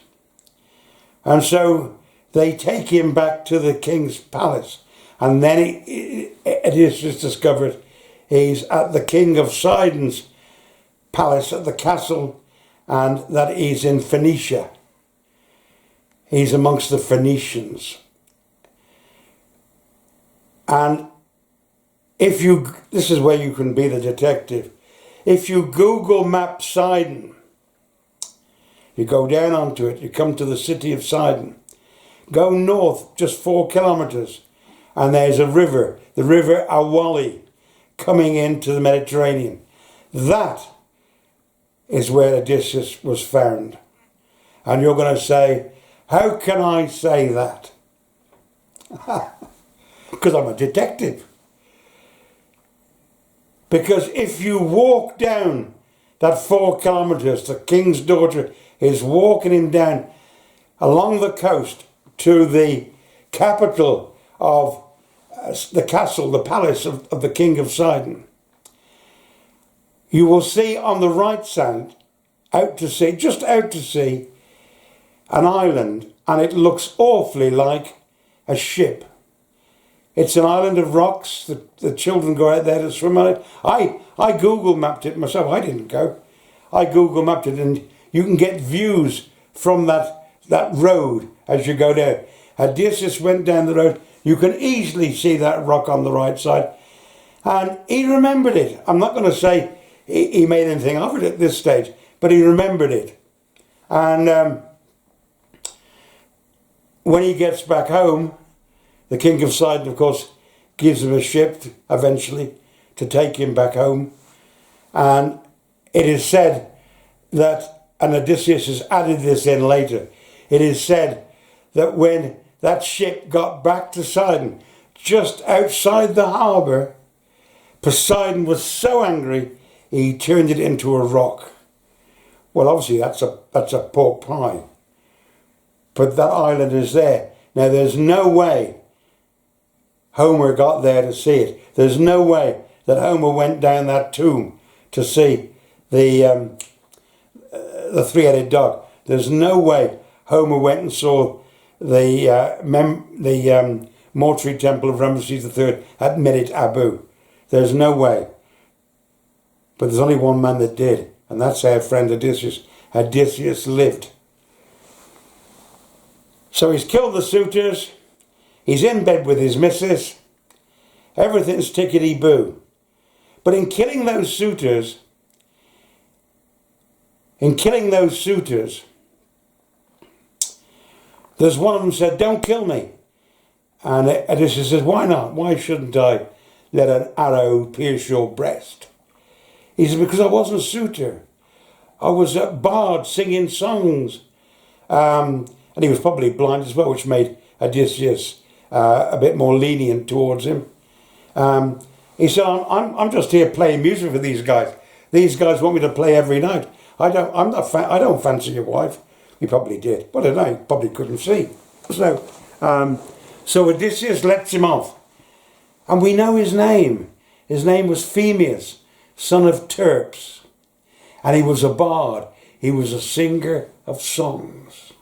And so they take him back to the king's palace. And then Odysseus discovers he's at the king of Sidon's palace at the castle, and that he's in Phoenicia. He's amongst the Phoenicians. And this is where you can be the detective. If you Google map Sidon, you go down onto it, you come to the city of Sidon, go north just 4 kilometers, and there's a river, the river Awali, coming into the Mediterranean. That is where Odysseus was found. And you're going to say, how can I say that? Because I'm a detective. Because if you walk down that 4 kilometers, the king's daughter is walking him down along the coast to the capital of the castle, the palace of the king of Sidon. You will see on the right side, just out to sea, an island, and it looks awfully like a ship. It's an island of rocks. The children go out there to swim on it. I Google mapped it myself. I didn't go. I Google mapped it, and you can get views from that road as you go down. Odysseus went down the road. You can easily see that rock on the right side. And he remembered it. I'm not going to say he made anything of it at this stage, but he remembered it. And when he gets back home, the king of Sidon, of course, gives him a ship eventually to take him back home. And it is said that, and Odysseus has added this in later, it is said that when that ship got back to Sidon, just outside the harbour, Poseidon was so angry, he turned it into a rock. Well, obviously that's a pork pie. But that island is there. Now, there's no way Homer got there to see it. There's no way that Homer went down that tomb to see the three-headed dog. There's no way Homer went and saw the mortuary temple of Ramesses III at Medit Abu. There's no way. But there's only one man that did, and that's our friend Odysseus. Odysseus lived. So he's killed the suitors. He's in bed with his missus. Everything's tickety-boo. But in killing those suitors, there's one of them said, "Don't kill me." And Odysseus says, "Why not? Why shouldn't I let an arrow pierce your breast?" He said, "Because I wasn't a suitor. I was a bard singing songs. And he was probably blind as well, which made Odysseus a bit more lenient towards him. He said, I'm just here playing music for these guys. These guys want me to play every night. I don't fancy your wife. He probably did, but I don't know, he probably couldn't see. So Odysseus lets him off. And we know his name. His name was Phemius, son of Terps. And he was a bard. He was a singer of songs.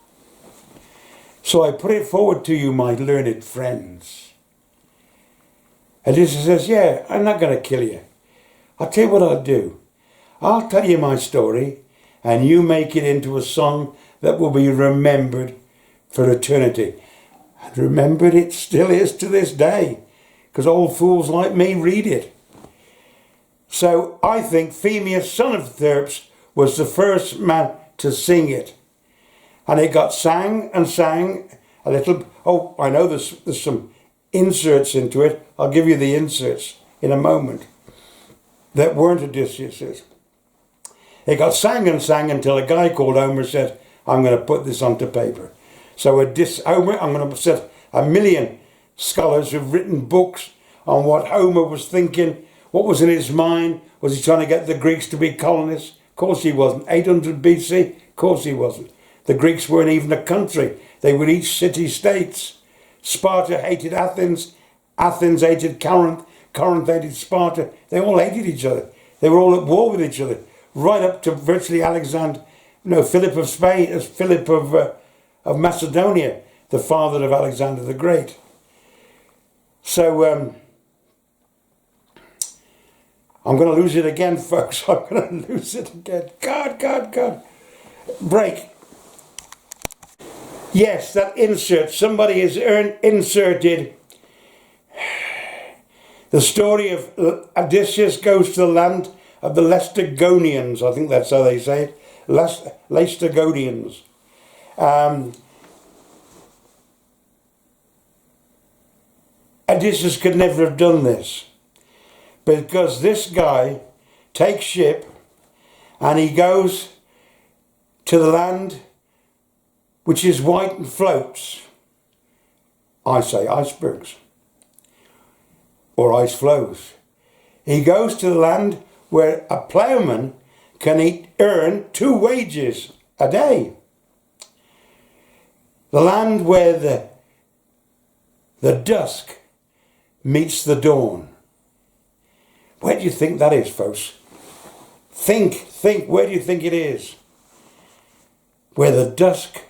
So I put it forward to you, my learned friends. Odysseus says, yeah, I'm not going to kill you. I'll tell you what I'll do. I'll tell you my story, and you make it into a song that will be remembered for eternity. And remembered it still is to this day, because old fools like me read it. So I think Phemius, son of Terps, was the first man to sing it. And it got sang and sang a little. Oh, I know there's some inserts into it. I'll give you the inserts in a moment that weren't Odysseus's. It got sang and sang until a guy called Homer said, I'm going to put this onto paper. So Homer, I'm going to set 1 million scholars who've written books on what Homer was thinking, what was in his mind. Was he trying to get the Greeks to be colonists? Of course he wasn't. 800 BC? Of course he wasn't. The Greeks weren't even a country. They were each city-states. Sparta hated Athens. Athens hated Corinth. Corinth hated Sparta. They all hated each other. They were all at war with each other. Right up to virtually Philip of Spain, Philip of Macedonia, the father of Alexander the Great. So I'm going to lose it again, folks. I'm going to lose it again. God. Break. Yes, that insert. Somebody has inserted the story of Odysseus goes to the land of the Laestygonians. I think that's how they say it. Laestygonians. Odysseus could never have done this, because this guy takes ship and he goes to the land which is white and floats. I say icebergs or ice flows. He goes to the land where a ploughman can earn 2 wages a day. The land where the dusk meets the dawn. Where do you think that is, folks? Think, where do you think it is? Where the dusk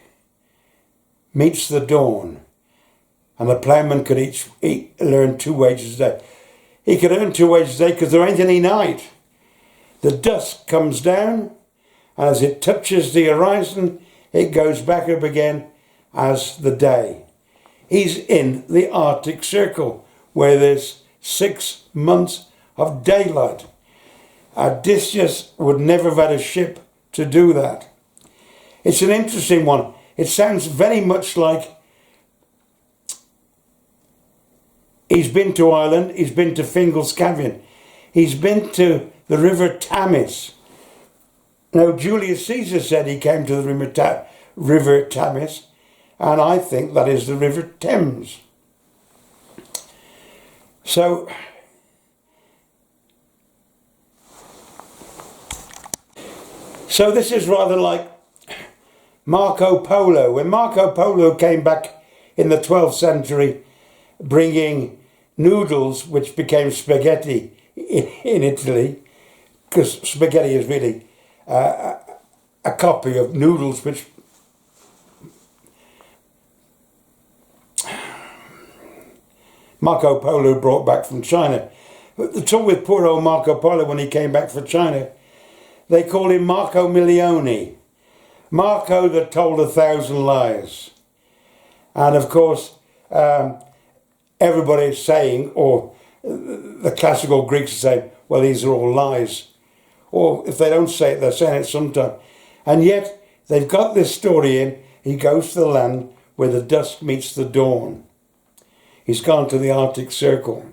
meets the dawn, and the ploughman could earn 2 wages a day. He could earn 2 wages a day because there ain't any night. The dusk comes down, and as it touches the horizon, it goes back up again as the day. He's in the Arctic Circle, where there's 6 months of daylight. Odysseus would never have had a ship to do that. It's an interesting one. It sounds very much like he's been to Ireland, he's been to Fingal's Cavern, he's been to the River Thames. Now, Julius Caesar said he came to the River Thames, and I think that is the River Thames. So, this is rather like Marco Polo. When Marco Polo came back in the 12th century, bringing noodles, which became spaghetti in Italy, because spaghetti is really a copy of noodles, which Marco Polo brought back from China. But the trouble with poor old Marco Polo, when he came back from China, they called him Marco Milioni. Marco that told 1,000 lies. And of course, everybody's saying, or the classical Greeks are saying, well, these are all lies. Or if they don't say it, they're saying it sometime. And yet, they've got this story in. He goes to the land where the dusk meets the dawn. He's gone to the Arctic Circle.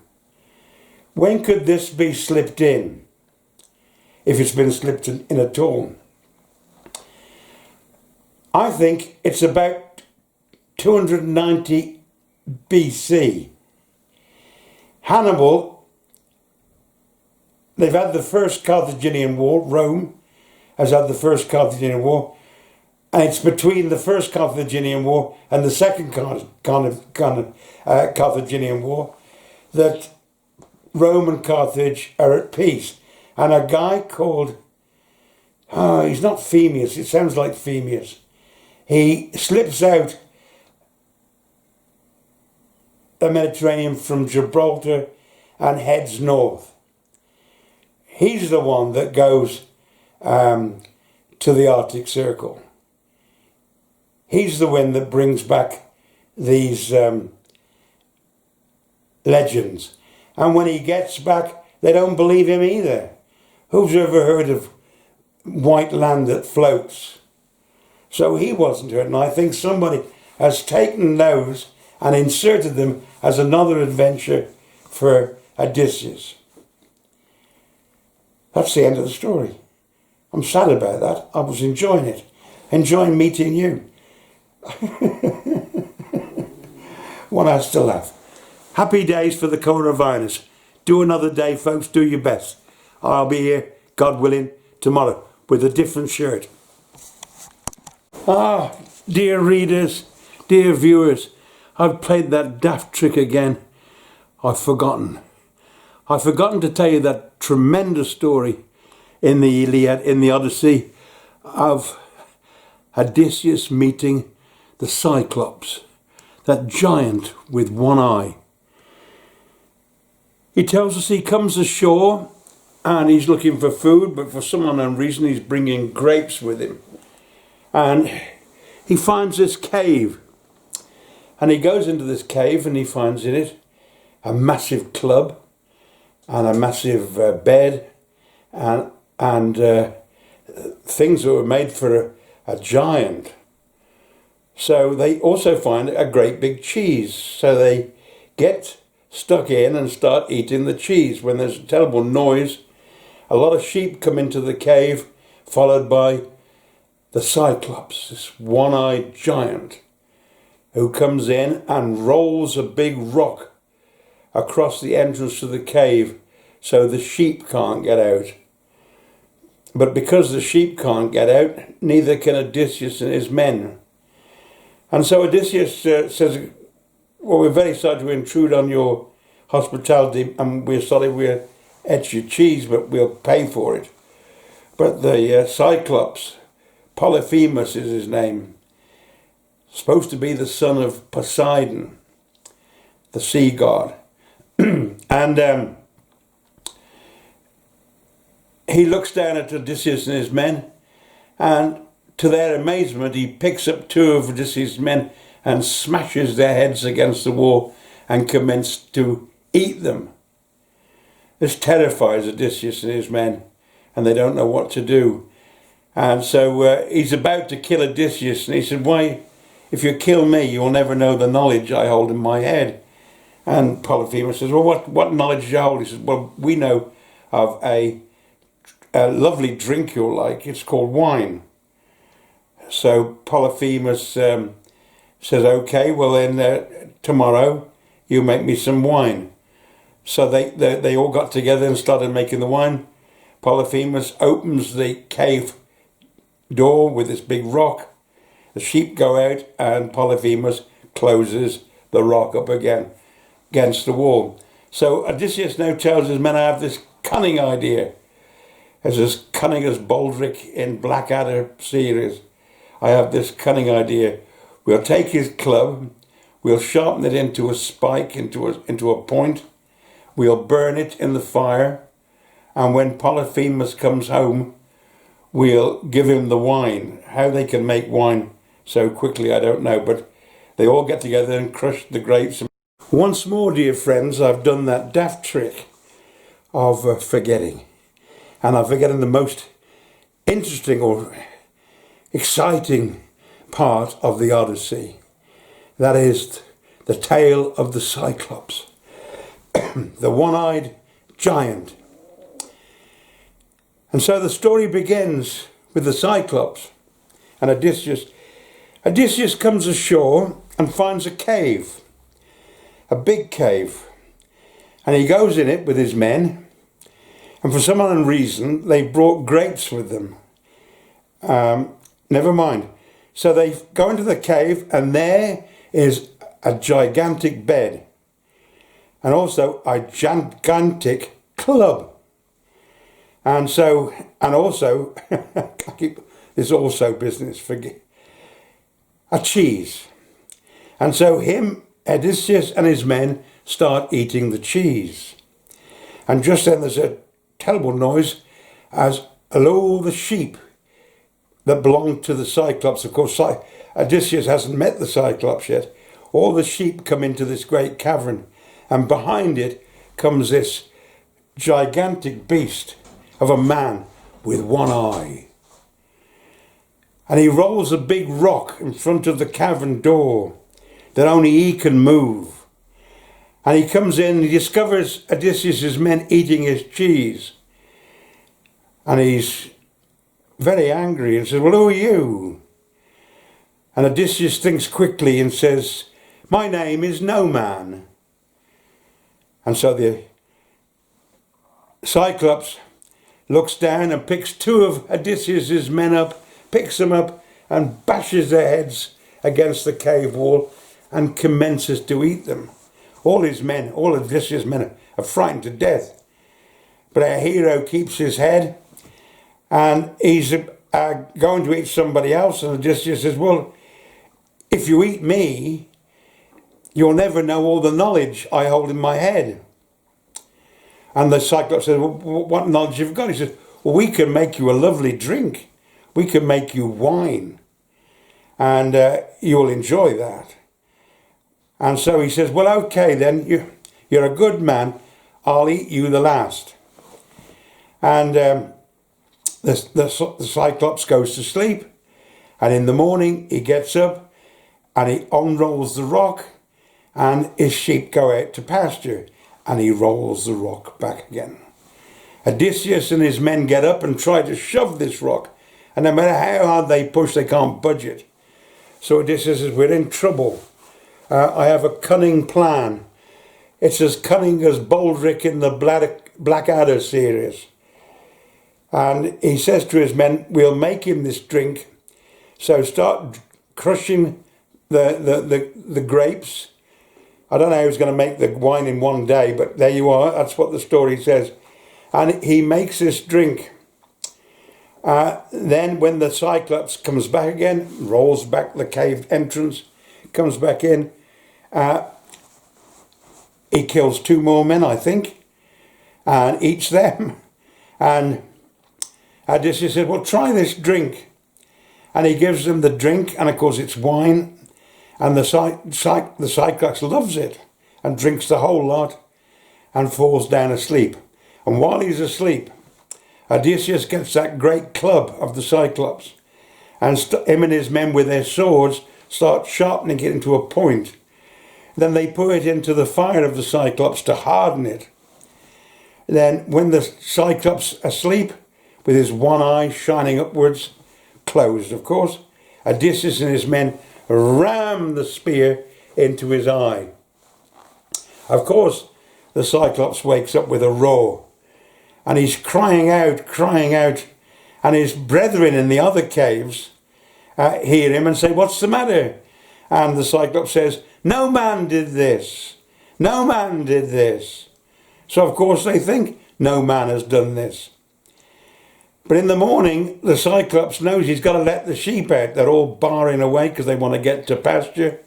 When could this be slipped in? If it's been slipped in at all. I think it's about 290 BC. Hannibal, they've had the first Carthaginian War, Rome has had the first Carthaginian War, and it's between the first Carthaginian War and the second Carthaginian War that Rome and Carthage are at peace. And a guy called, he's not Phemius, it sounds like Phemius, he slips out the Mediterranean from Gibraltar and heads north. He's the one that goes to the Arctic Circle. He's the one that brings back these legends. And when he gets back, they don't believe him either. Who's ever heard of white land that floats? So he wasn't hurt, and I think somebody has taken those and inserted them as another adventure for Odysseus. That's the end of the story. I'm sad about that. I was enjoying it. Enjoying meeting you. One has to laugh. Happy days for the coronavirus. Do another day, folks. Do your best. I'll be here, God willing, tomorrow with a different shirt. Dear readers, dear viewers, I've played that daft trick again. I've forgotten. I've forgotten to tell you that tremendous story in the Iliad, in the Odyssey, of Odysseus meeting the Cyclops, that giant with one eye. He tells us he comes ashore and he's looking for food, but for some unknown reason he's bringing grapes with him. And he finds this cave. And he goes into this cave and he finds in it a massive club and a massive bed and things that were made for a giant. So they also find a great big cheese. So they get stuck in and start eating the cheese. When there's a terrible noise, a lot of sheep come into the cave, followed by the Cyclops, this one-eyed giant, who comes in and rolls a big rock across the entrance to the cave so the sheep can't get out. But because the sheep can't get out, neither can Odysseus and his men. And so Odysseus says, well, we're very sorry to intrude on your hospitality, and we're sorry we'll eat your cheese, but we'll pay for it. But the Cyclops, Polyphemus is his name, supposed to be the son of Poseidon, the sea god. And he looks down at Odysseus and his men, and to their amazement, he picks up two of Odysseus' men and smashes their heads against the wall and commences to eat them. This terrifies Odysseus and his men, and they don't know what to do. And so he's about to kill Odysseus, and he said, why, if you kill me, you'll never know the knowledge I hold in my head. And Polyphemus says, well, what knowledge do you hold? He says, well, we know of a lovely drink you'll like. It's called wine. So Polyphemus says, okay, well then tomorrow you make me some wine. So they all got together and started making the wine. Polyphemus opens the cave door with this big rock. The sheep go out and Polyphemus closes the rock up again against the wall. So Odysseus now tells his men, I have this cunning idea. As cunning as Baldric in Blackadder series. I have this cunning idea. We'll take his club, we'll sharpen it into a spike, into a point, we'll burn it in the fire, and when Polyphemus comes home, we'll give him the wine. How they can make wine so quickly, I don't know, but they all get together and crush the grapes. Once more, dear friends, I've done that daft trick of forgetting. And I'm forgetting the most interesting or exciting part of the Odyssey. That is the tale of the Cyclops, the one-eyed giant. And so the story begins with the Cyclops and Odysseus Odysseus comes ashore and finds a cave, a big cave, and he goes in it with his men, and for some unknown reason they brought grapes with them. Never mind. So they go into the cave, and there is a gigantic bed, and also a gigantic club. And also, I keep this also business, forget, a cheese. And so Odysseus and his men start eating the cheese. And just then there's a terrible noise as all the sheep that belong to the Cyclops, of course, Odysseus hasn't met the Cyclops yet, all the sheep come into this great cavern, and behind it comes this gigantic beast of a man with one eye. And he rolls a big rock in front of the cavern door that only he can move. And he comes in and he discovers Odysseus' men eating his cheese. And he's very angry and says, "Well, who are you?" And Odysseus thinks quickly and says, "My name is No Man." And so the Cyclops looks down and picks two of Odysseus' men up, picks them up and bashes their heads against the cave wall and commences to eat them. All Odysseus' men are frightened to death. But our hero keeps his head, and he's going to eat somebody else, and Odysseus says, "Well, if you eat me, you'll never know all the knowledge I hold in my head." And the Cyclops says, "Well, what knowledge you've got?" He says, "Well, we can make you a lovely drink. We can make you wine, and you'll enjoy that." And so he says, "Well, okay then, you're a good man. I'll eat you the last." And the Cyclops goes to sleep, and in the morning he gets up and he unrolls the rock, and his sheep go out to pasture, and he rolls the rock back again. Odysseus and his men get up and try to shove this rock, and no matter how hard they push, they can't budge it. So Odysseus says, "We're in trouble. I have a cunning plan. It's as cunning as Baldric in the Blackadder series." And he says to his men, "We'll make him this drink. So start crushing the grapes." I don't know how he's going to make the wine in one day, but there you are. That's what the story says. And he makes this drink. Then when the Cyclops comes back again, rolls back the cave entrance, comes back in, he kills two more men, I think, and eats them. And Odysseus said, "Well, try this drink." And he gives them the drink, and of course it's wine. And the Cyclops loves it and drinks the whole lot and falls down asleep. And while he's asleep, Odysseus gets that great club of the Cyclops, and him and his men with their swords start sharpening it into a point. Then they put it into the fire of the Cyclops to harden it. Then when the Cyclops asleep, with his one eye shining upwards, closed of course, Odysseus and his men ram the spear into his eye. Of course, the Cyclops wakes up with a roar, and he's crying out, and his brethren in the other caves hear him and say, "What's the matter?" And the Cyclops says, "No man did this. No man did this." So of course they think no man has done this. But in the morning, the Cyclops knows he's got to let the sheep out. They're all barring away because they want to get to pasture.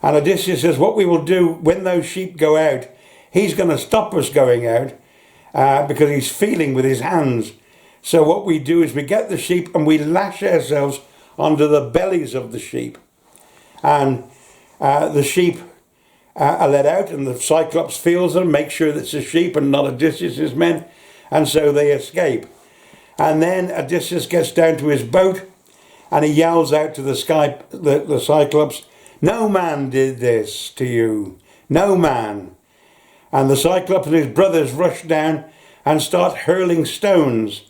And Odysseus says, what we will do when those sheep go out, he's going to stop us going out because he's feeling with his hands. So what we do is we get the sheep and we lash ourselves onto the bellies of the sheep. And the sheep are let out, and the Cyclops feels them, makes sure that it's a sheep and not Odysseus' men, and so they escape. And then Odysseus gets down to his boat and he yells out to the Cyclops, "No man did this to you, no man." And the Cyclops and his brothers rush down and start hurling stones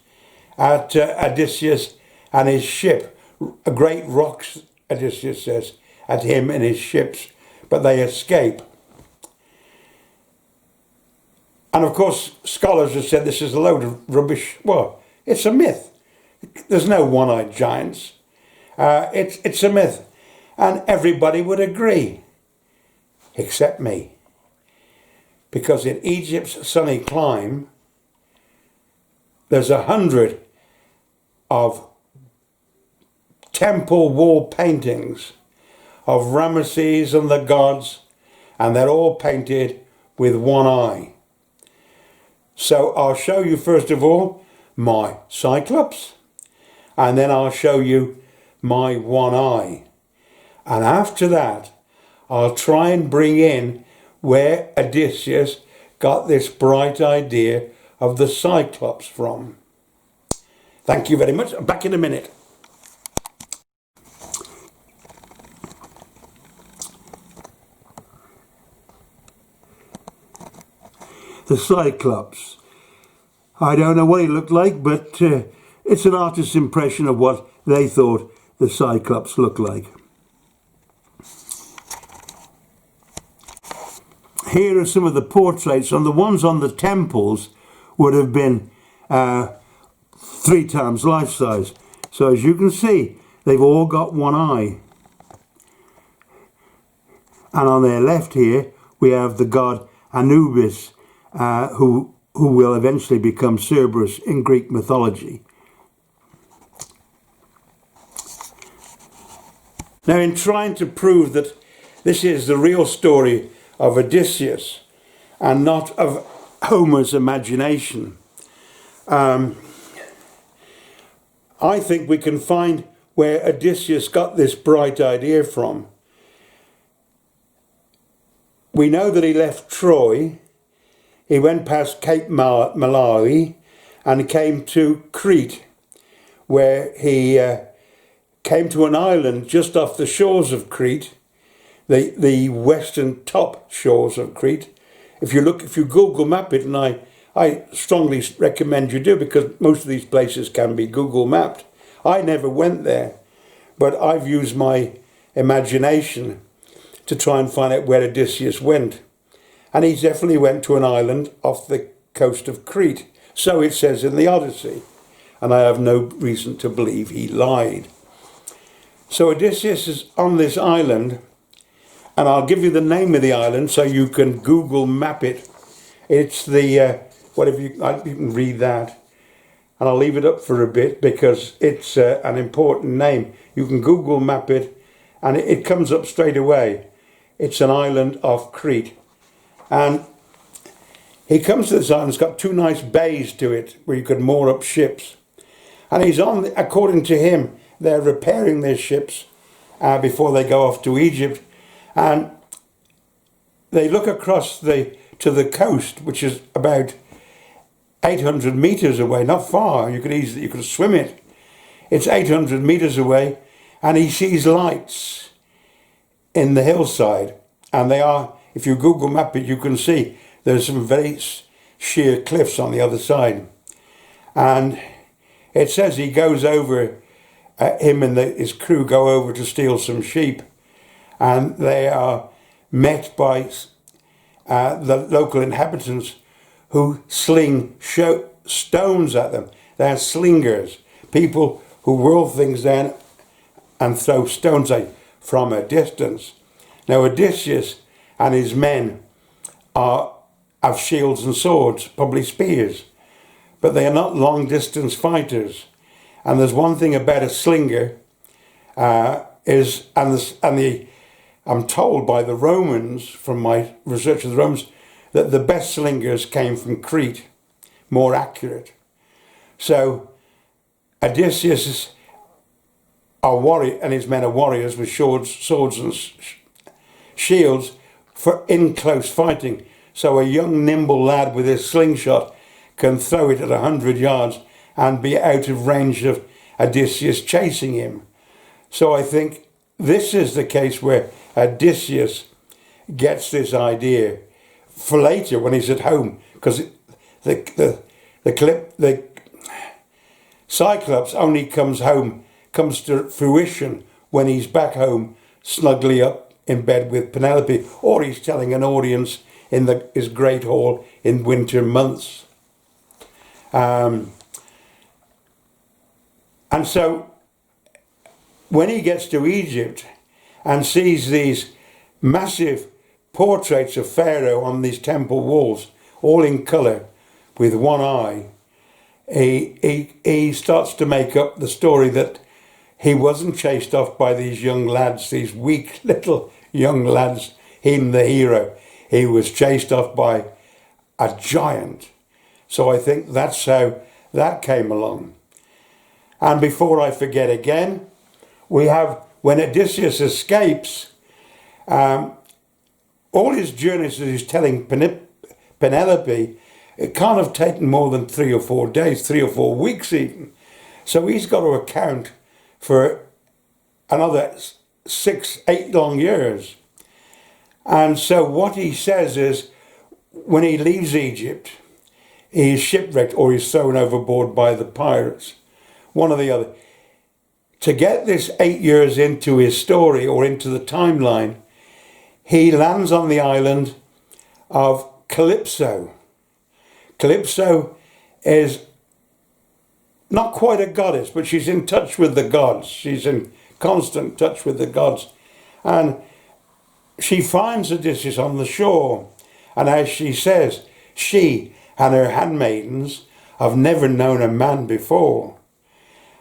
at Odysseus and his ship, great rocks Odysseus says, at him and his ships, but they escape. And of course, scholars have said this is a load of rubbish. Well, it's a myth. There's no one-eyed giants. It's a myth. And everybody would agree, except me. Because in Egypt's sunny clime, there's 100 of temple wall paintings of Ramesses and the gods, and they're all painted with one eye. So I'll show you first of all my Cyclops, and then I'll show you my one eye. And after that, I'll try and bring in where Odysseus got this bright idea of the Cyclops from. Thank you very much. I'm back in a minute. The Cyclops. I don't know what he looked like, but it's an artist's impression of what they thought the Cyclops looked like. Here are some of the portraits, and the ones on the temples would have been 3 times life size. So as you can see, they've all got one eye. And on their left here, we have the god Anubis, who will eventually become Cerberus in Greek mythology. Now, in trying to prove that this is the real story of Odysseus and not of Homer's imagination, I think we can find where Odysseus got this bright idea from. We know that he left Troy, he went past Cape Malawi and came to Crete, where he came to an island just off the shores of Crete, the western top shores of Crete. If you Google map it, and I strongly recommend you do, because most of these places can be Google mapped. I never went there, but I've used my imagination to try and find out where Odysseus went. And he definitely went to an island off the coast of Crete. So it says in the Odyssey. And I have no reason to believe he lied. So Odysseus is on this island, and I'll give you the name of the island so you can Google map it. It's the, you can read that. And I'll leave it up for a bit because it's an important name. You can Google map it and it comes up straight away. It's an island off Crete. And he comes to this island, it's got 2 nice bays to it where you could moor up ships. And he's on, according to him, they're repairing their ships before they go off to Egypt. And they look across to the coast, which is about 800 meters away, not far. You could swim it. It's 800 meters away, and he sees lights in the hillside. And they are, if you Google map it, you can see there's some very sheer cliffs on the other side. And it says he goes over, him and his crew go over to steal some sheep. And they are met by the local inhabitants who sling stones at them. They're slingers, people who whirl things down and throw stones at from a distance. Now Odysseus and his men have shields and swords, probably spears, but they are not long distance fighters. And there's one thing about a slinger, I'm told by the Romans, from my research of the Romans, that the best slingers came from Crete, more accurate. So Odysseus is a warrior, and his men are warriors with swords and shields for in close fighting. So a young nimble lad with his slingshot can throw it at 100 yards and be out of range of Odysseus chasing him. So I think this is the case where Odysseus gets this idea for later when he's at home, because the Cyclops only comes to fruition when he's back home snugly up in bed with Penelope, or he's telling an audience in his great hall in winter months. And so when he gets to Egypt and sees these massive portraits of Pharaoh on these temple walls, all in colour with one eye, he starts to make up the story that he wasn't chased off by these young lads, these weak little young lads, him the hero. He was chased off by a giant. So I think that's how that came along. And before I forget again, we have when Odysseus escapes, all his journeys that he's telling Penelope, it can't have taken more than 3 or 4 days, 3 or 4 weeks even. So he's got to account for another 6, 8 long years. And so what he says is, when he leaves Egypt, he is shipwrecked or he's thrown overboard by the pirates, one or the other. To get this 8 years into his story or into the timeline, he lands on the island of Calypso. Calypso is not quite a goddess, but she's in touch with the gods. She's in constant touch with the gods. And she finds Odysseus on the shore. And as she says, she and her handmaidens have never known a man before.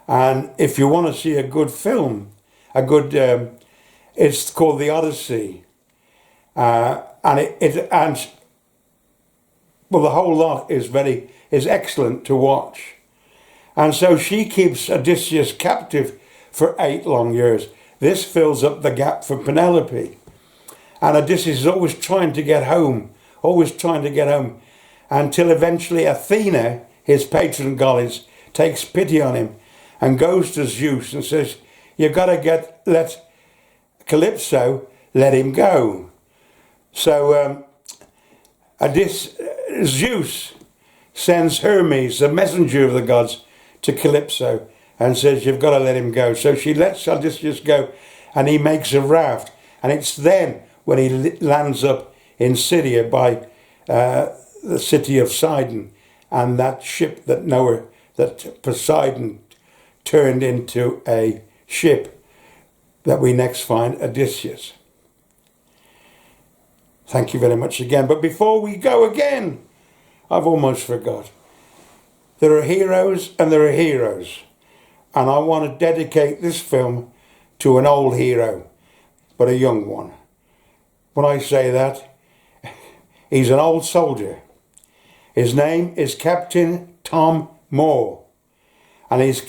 And if you want to see a good film, it's called the Odyssey. Well, the whole lot is excellent to watch. And so she keeps Odysseus captive for 8 long years. This fills up the gap for Penelope. And Odysseus is always trying to get home, until eventually Athena, his patron goddess, takes pity on him and goes to Zeus and says, you've got to let Calypso let him go. So Zeus sends Hermes, the messenger of the gods, to Calypso and says, you've got to let him go. So she lets Odysseus go and he makes a raft. And it's then when he lands up in Syria by the city of Sidon, and that ship that Poseidon turned into a ship that we next find Odysseus. Thank you very much again. But before we go again, I've almost forgot. There are heroes and there are heroes. And I want to dedicate this film to an old hero, but a young one. When I say that, he's an old soldier. His name is Captain Tom Moore. And he's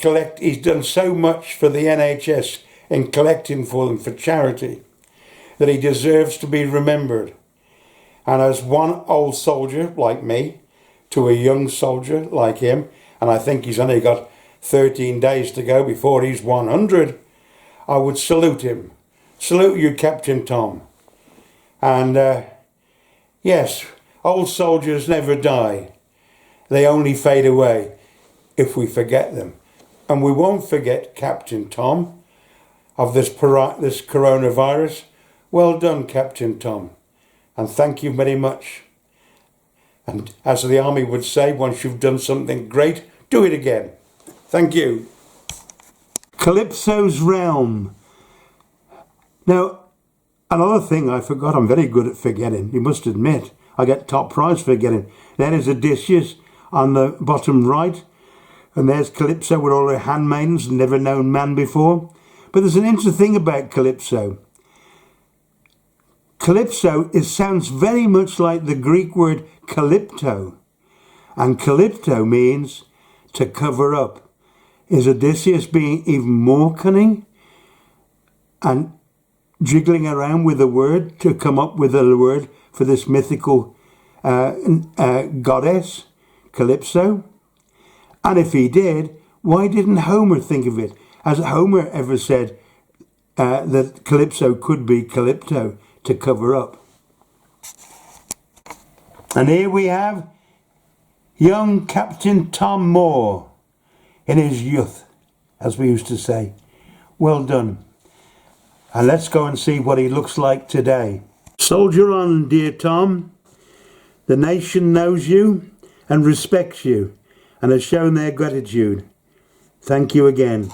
done so much for the NHS in collecting for them for charity that he deserves to be remembered. And as one old soldier like me to a young soldier like him, and I think he's only got 13 days to go before he's 100, I would salute him. Salute you, Captain Tom. And yes, old soldiers never die. They only fade away if we forget them. And we won't forget Captain Tom of this coronavirus. Well done, Captain Tom. And thank you very much. And as the army would say, once you've done something great, do it again. Thank you. Calypso's realm. Now, another thing I forgot, I'm very good at forgetting, you must admit. I get top prize for forgetting. There is Odysseus on the bottom right. And there's Calypso with all her handmaidens, never known man before. But there's an interesting thing about Calypso. Calypso sounds very much like the Greek word calypto. And calypto means to cover up. Is Odysseus being even more cunning and jiggling around with a word to come up with a word for this mythical goddess, Calypso? And if he did, why didn't Homer think of it? Has Homer ever said that Calypso could be Calypto to cover up? And here we have young Captain Tom Moore in his youth, as we used to say. Well done. And let's go and see what he looks like today. Soldier on, dear Tom. The nation knows you and respects you and has shown their gratitude. Thank you again.